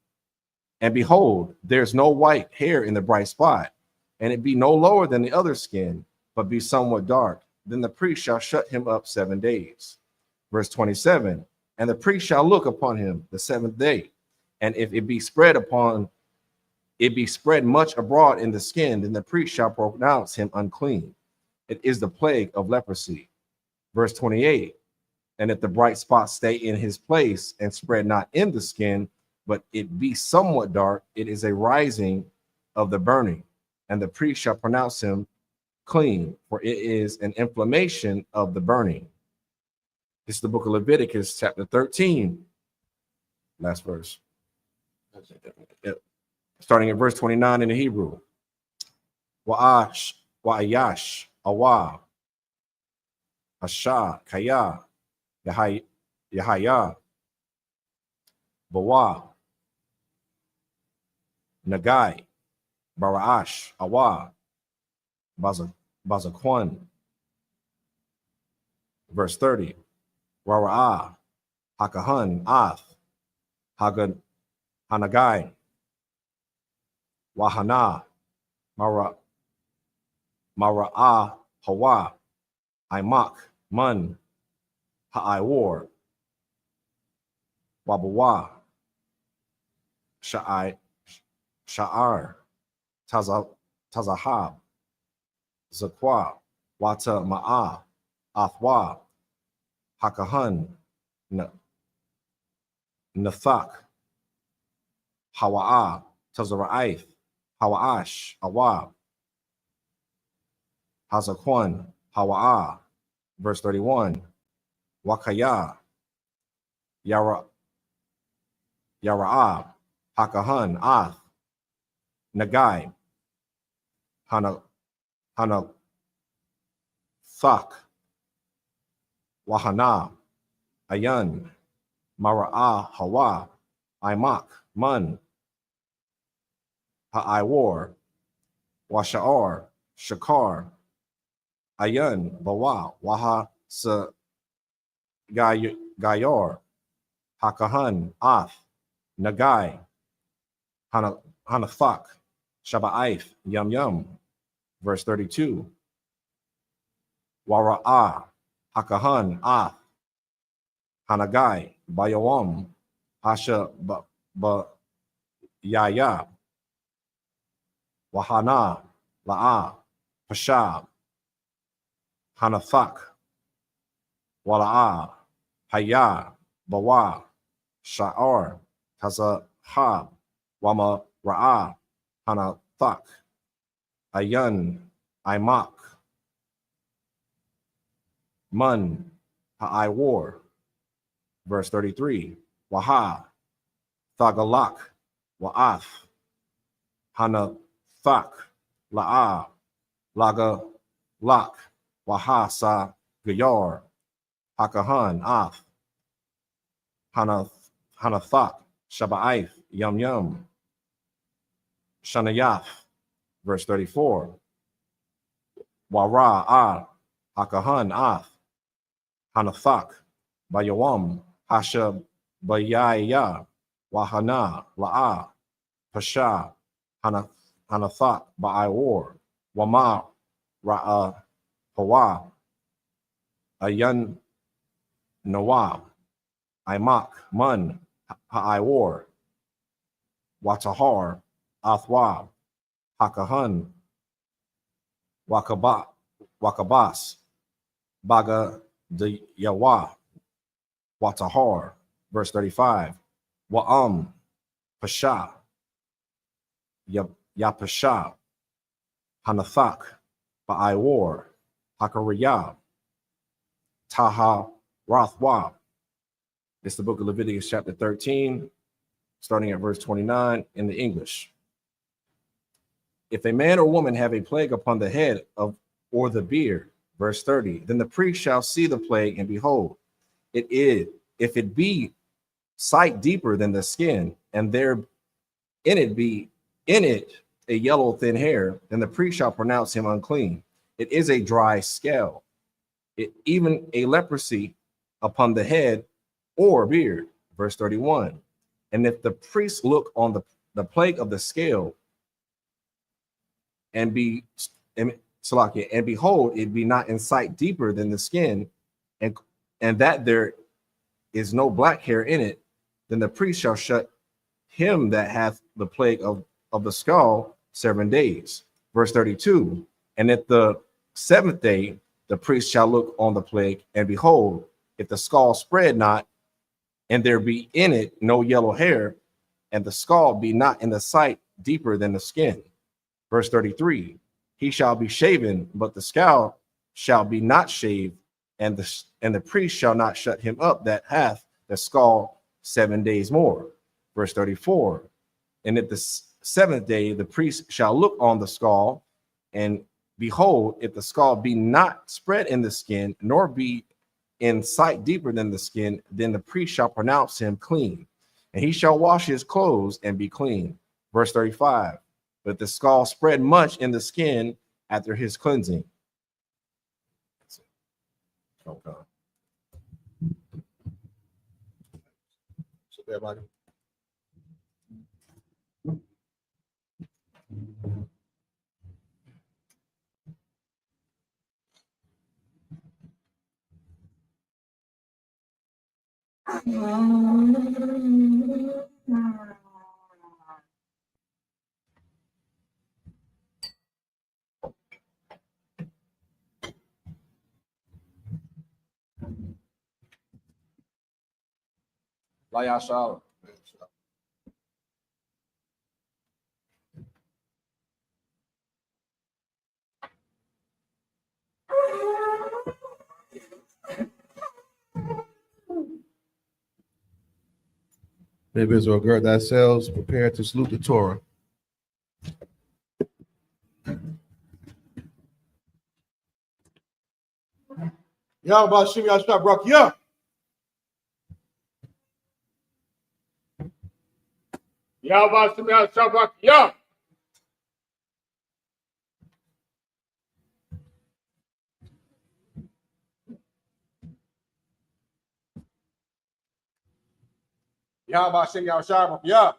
Speaker 1: and behold, there's no white hair in the bright spot, and it be no lower than the other skin, but be somewhat dark, then the priest shall shut him up 7 days. Verse 27, and the priest shall look upon him the 7th day, and if it be spread much abroad in the skin, then the priest shall pronounce him unclean. It is the plague of leprosy. Verse 28, and if the bright spot stay in his place and spread not in the skin, but it be somewhat dark, it is a rising of the burning, and the priest shall pronounce him clean, for it is an inflammation of the burning. This is the book of Leviticus, chapter 13, last verse. Starting at verse 29 in the Hebrew. Wa'ash, wa'ayash, awa, asha, kaya, yahaya, bawa, nagai, baraash, awa, bazakwan. Verse 30. Rara'ah, hakahan, ath, hagad, hanagai, wahana, mara'ah, hawa, I.M.U.K, mun, ha'ai-war, wabawa, sha'ar, tazahab, zakwa, wata ma'ah, athwa, hakahan, Nathak, Hawa'a, Tazara'ath, Hawa'ash, Awab, Hazakwan, Hawa'a, verse 31, Wakaya, Yara'ab, Hakahan, Ath, Nagai, Hanathak, Wahana, Ayan, Mara'a, Hawa, I.M.A.K, Mun, Ha'Iwar, Washa'ar, Shakar, Ayan, Bawa, Waha, Sa, Gayar, Hakahan, Ath, Nagai, Hanathak, Shaba'ath, Yum Yum, verse 32, Wara'a, Hakahan, Ath, Hanagai, Bayawam, Hasha, Yaya, Wahana, La'a, Pashab, Hanathak, Wala'a, Haya, Bawa, Sha'ar, Tazahab, Wama Ra'a, Hanathak, Ayan, I.M.A.K, Mun, Ha'Iwar, verse 33, Waha, Thagalak, Wa'ath, Hanathak, La'a, Laga, Lak, Waha Sa Gayar, Hakahan, Ath, Hanathak, Shaba'ath, Yum Yum, Shanayath, verse 34, Wara, Hakahan, Ath, Hanathak, Bayawam, Hasha, Bayaya, Wahana, La'a, Pasha, Hanathak, Ba'aiwar, Wama, Ra'a, Hawa, Ayan, Nawab, I.M.A.K, Mun, Ha'Iwar, Watahar, Athwab, Hakahan, Wakabas, Baga de Yawa, Watahar, verse 35, Wa'am, Pasha, Yapasha, Hanathak, Ba'aiwar, Hakariyah, Taha, Rothwab. It's the book of Leviticus, chapter 13, starting at verse 29 in the English. If a man or woman have a plague upon the head of or the beard, verse 30, then the priest shall see the plague, and behold, it is, if it be sight deeper than the skin, and there be in it a yellow thin hair, then the priest shall pronounce him unclean. It is a dry scale, even a leprosy upon the head or beard, verse 31. And if the priest look on the plague of the scale, and behold, it be not in sight deeper than the skin, and that there is no black hair in it, then the priest shall shut him that hath the plague of the skull 7 days. Verse 32. And at the 7th day, the priest shall look on the plague, and behold, if the skull spread not, and there be in it no yellow hair, and the skull be not in the sight deeper than the skin. Verse 33, he shall be shaven, but the skull shall be not shaved, and the priest shall not shut him up that hath the skull 7 days more. Verse 34, and at the 7th day the priest shall look on the skull, and behold, if the skull be not spread in the skin, nor be in sight deeper than the skin, then the priest shall pronounce him clean, and he shall wash his clothes and be clean. Verse 35, but the skull spread much in the skin after his cleansing. That's it. Okay. So everybody. La Yashal.
Speaker 2: Men of Israel, gird thyself, prepare to salute the Torah. Yahweh Hashem Yahshua Barak Yah.
Speaker 3: Yahweh Hashem Yahshua Barak Yah.
Speaker 1: Yahweh Hashem Yahshua Barak Yah.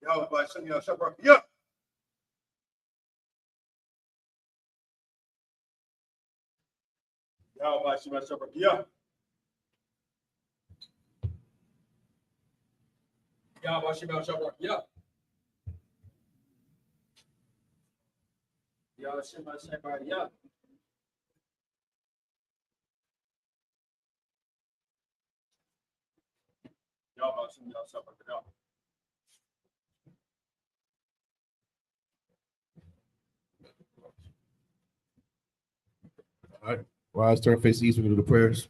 Speaker 2: Yahweh Hashem Yahshua Barak Yah. Yahweh Hashem Yahshua Barak Yah. Yahweh Hashem Yahshua Barak Yah. Yahweh Hashem Yahshua Barak Yah. Yahweh Hashem Yahshua Barak Yah. All right. Rise, turn, face east. We do the prayers.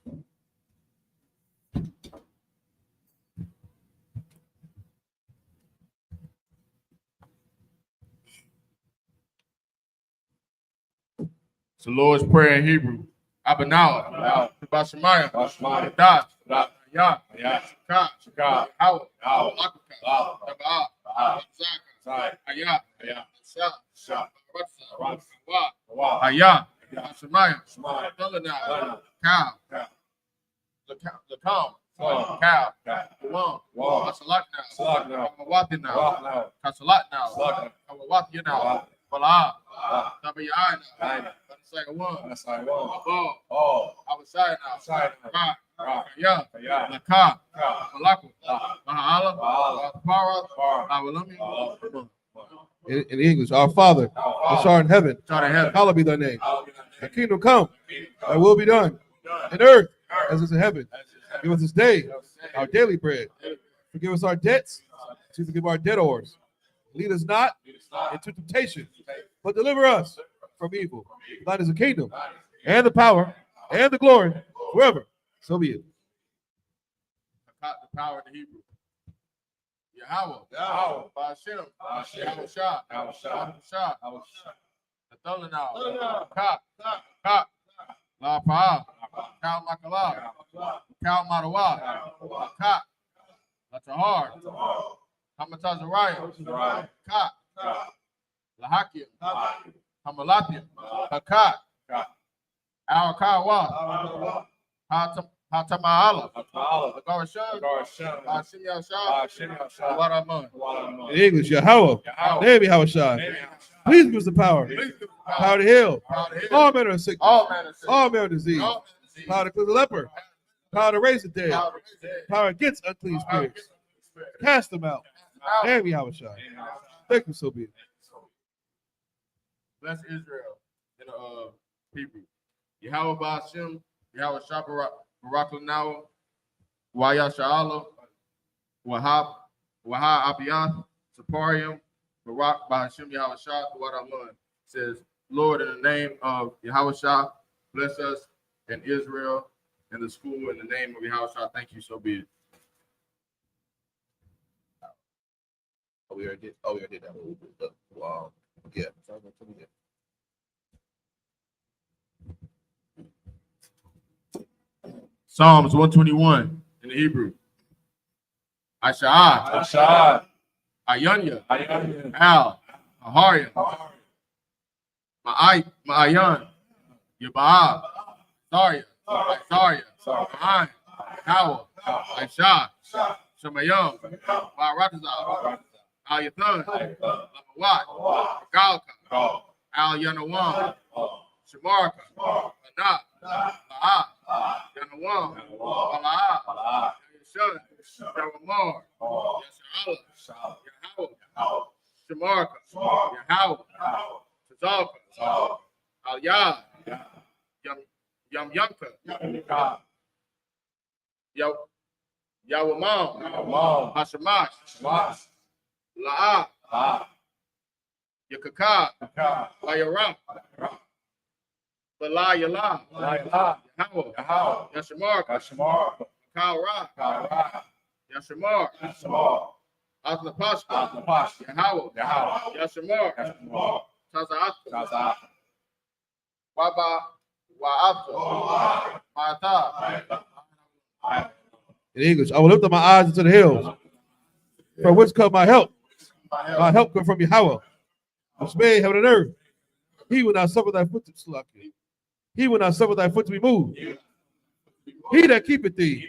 Speaker 3: It's the Lord's Prayer in Hebrew. Abanawa, Bashamayah, Dash, Yah, I.S.U.K, Howard, I.S.U.P.K, Ayah, Ayah, Bashamayah, Dullana, Cow, the Cow, Cow, Long, Asalak now, Awawati now, Kasalat now, Awawati now, Bala, Tabiya now, Second one, ball, outside now, yeah, Laka, Malaku, Mahala, Para, Awalumi.
Speaker 2: In English, our Father, which art in heaven, hallowed be thy name. Thy kingdom come, thy will be done, in earth as it is in heaven. Give us this day our daily bread. Forgive us our debts, to forgive our debtors. Lead us not into temptation, but deliver us from evil. Thine is the kingdom, and the power, and the glory, forever. So be it.
Speaker 3: The power in the Hebrew. Yahweh, Ba'ashem, Yahweh the Thulanau, Ka, La Pa'a, Kal Makala, Kal Madawa, Ka, La Tahar, Hamatazariah, Ka, La Hakim, Hamalatim, Hakat, Al Kawa, Hatama'ala, Garashan, Hashem Yahshua, Waraman.
Speaker 2: In English, Yahweh, name Yahweh. Please give us the power. Power to heal all manner of sickness, all manner of disease. Power to cleanse the leper. Power to raise the dead. Power against unclean spirits. Cast them out. Name Yahweh. Thank you, so be it.
Speaker 3: Bless Israel in Hebrew. Yahweh Ba'ashem, Yahweh Shabbat, Barak Lanawa, Waya Sha'ala, Wahab Abiyath, Saparium, Barak Ba'ashem Yahweh Shah, Wadaman. Says, Lord, in the name of Yahweh Shah, bless us in Israel and the school in the name of Yahweh Shah. Thank you, so be it.
Speaker 2: We already did that. Wow. Yeah.
Speaker 3: Psalms 121 in the Hebrew. Asha'ah, Ayanya, Al, Ahariya, Ma'ayan, Yaba'ah, Zarya, Ma'an, Kawa, Aisha, Shemayam, Ba'aratazah, Al-Yathan, Lamawat, Galka, Al-Yanawam, Shamarka, Anat, La'ah, Yanawam, Bala'ah, Yashun, Shawamar, Yashala, Yahweh, Shamarka, Yahweh, Tazalka, Al-Yad, Yamyamka, Yawamam, Hashamash, La'a, Yakaka, Bayaram, Bala Yala, Yahweh, Yashamar, Kaura, Yashamar, Asnapashka, Yahweh, Yashamar, Tazaat, Waba, Wa'afta, Mata.
Speaker 2: In English, I will lift up my eyes into the hills. From whence come my help? My help comes from Yahweh, which made heaven and earth. He will not suffer thy foot to slap you. He will not suffer thy foot to be moved. He that keepeth thee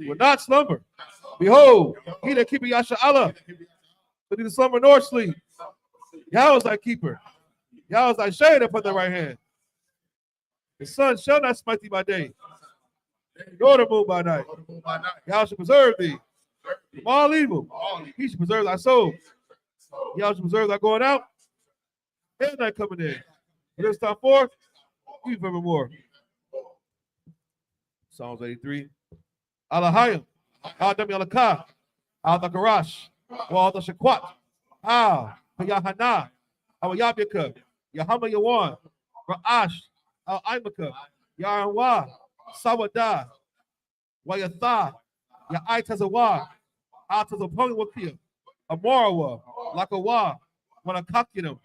Speaker 2: will not slumber. Behold, he that keepeth Yasha Allah will neither slumber nor sleep. Yahweh is thy keeper. Yahweh is thy shade upon thy right hand. The sun shall not smite thee by day, nor the moon by night. Yahweh shall preserve thee from all evil. He shall preserve thy soul. Yahweh shall preserve thy going out and thy coming in. From this time forth, even forevermore. Psalms 83. Alahayim, Adam Yalakah, Al Dakarash, Wal Dashakwat, Al Yahana, Al Yabika, Yahama Yawan, Ra'ash, Al Imaka, Yaranwa, Sawada, Wayatha, Ya'ai Tazawa, Al Tazapong Wakia, Amorawa, Lakawa, Wanakakinum,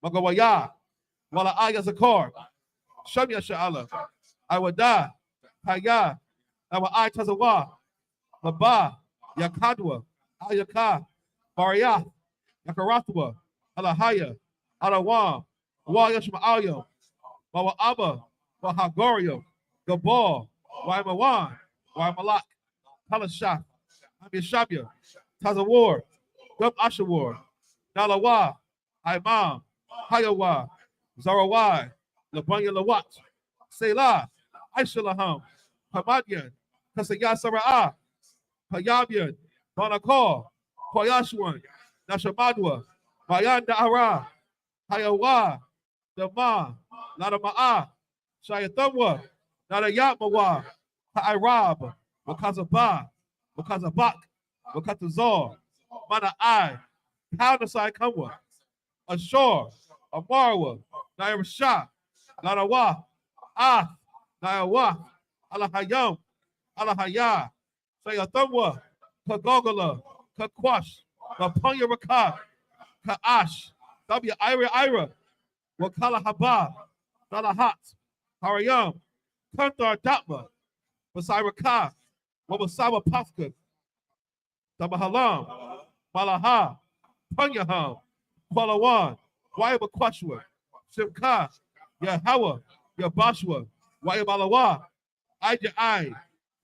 Speaker 2: Magawaya, Wala Ayazakar, Shamya Sha'ala, Iwada, Haya, Awa Tazawa, Maba, Yakadwa, Ayaka, Bariyath, Yakarathwa, Alahaya, Alawam, Wayashma'ayo, Mawa'aba, Wahagorio, Gabal, Waimawan, Waimalak, Kalashah, Amishabya, Tazawar, Gub Ashawar, Nalawa, Imam, Hayawa, Zarawai, Labanya Lawat, Selah, Aishalaham, Hamadyan, Kasaya Sara'ah, Payabian, Banakor, Koyashwan, Nashamadwa, Mayanda Ara, Hayawa, Dama, Nadama'a, Shayathamwa, Nadayatmawa, Ha'irab, Wakazaba, Wakazabak, Wakatazor, Mana'ai, Kaunasai Kamwa, Ashore, Amarwa, Nairashah, Nadawa, Nayawa, Alahayam, Alahaya, Sayathamwa, Kagogala, Kakwash, Kapanya Raka, Kaash, W. Ira, Wakala Haba, Dalahat, Harayam, Kantar Datma, Masiraka, Wabasawa Paska, Damahalam, Malaha, Panyaham, Palawan, Wayaba Kwashwa, Shimka, Yahawa, Yabashwa, Wayabalawa, Ijai,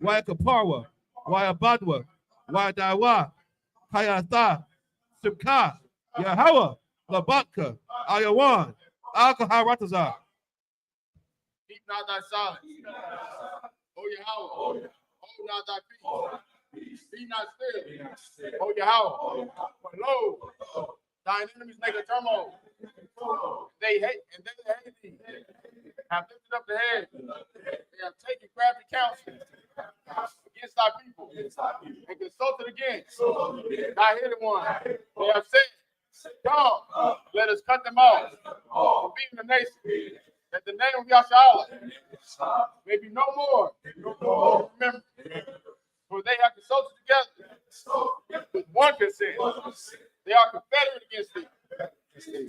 Speaker 2: Wayakaparwa, Wayabadwa, Wayadawa, Hayatha, Shimka, Yahawa, Labatka, Ayawan, Alkaharataza.
Speaker 3: Keep not thy silence. O Yahweh, hold not thy peace. Be not still. O Yahweh, for lo, thine enemies make a turmoil. They hate thee. Have lifted up the head. They have taken crafty counsel against thy people and consulted against thy hidden one. They have said, come, let us cut them off from being the nation, that the name of Yahshua may be no more. Remember, for they have consulted together with one consent. They are confederate against thee.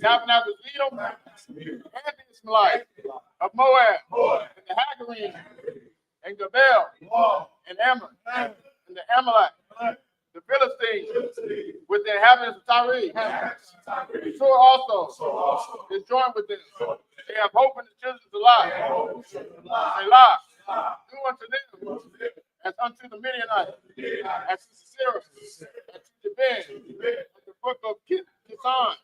Speaker 3: Tabernacles of Edom and the Ishmaelites of Moab and the Hagarenes and Gabel and Ammon and the Amalek, the Philistines with the inhabitants of Tyre. Sure also is joined with them. They have hope in the children of life. They lie. Do unto them as unto the Midianites, as to Sisera, as to Jabin, at the brook of Kisan,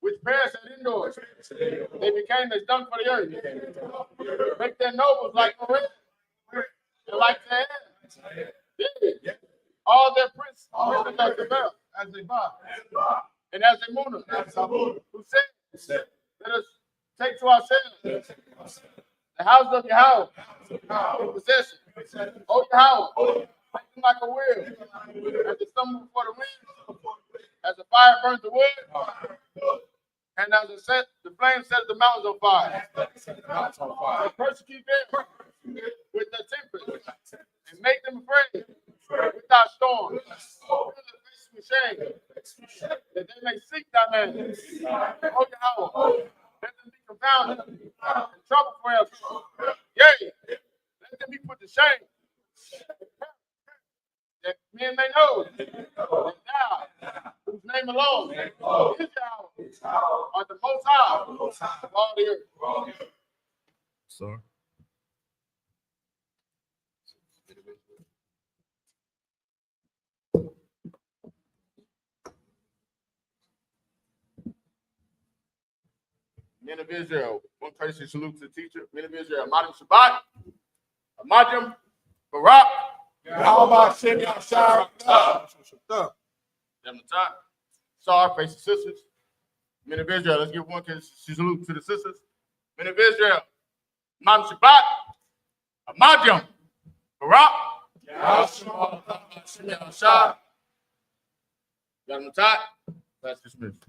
Speaker 3: which perished at indoors. They became as dung for the earth. Make their nobles like Morid, and like their head. All their princes as they bell, as they bow, and as they moon, who said, let us take to ourselves the house of Yahweh in possession, Oh, Yahweh, make them like a wheel. As the stumble before the wind, as the fire burns the wood, and as the flame sets the mountains on fire. So persecute them with the tempest, and make them afraid without storm. Fill their faces with shame, that they may seek thy name. Oh, Yahweh, let them be confounded and trouble forever. Yea, let them be put to shame, that men may know that thou, whose name alone is Yahweh, art the most high of all the earth.
Speaker 2: Sir.
Speaker 3: Men of Israel, one courtesy salute to the teacher. Men of Israel, Madam Shabbat, Amadjam, Barak,
Speaker 4: Yahweh Shem Yahshua.
Speaker 3: them the time. Sorry, face the sisters. Men of Israel, let's give one courtesy salute to the sisters. Men of Israel, Madam Shabbat, Amadjam, Barak, Yahweh Shem Yahshua. Got them tight. That's dismissed.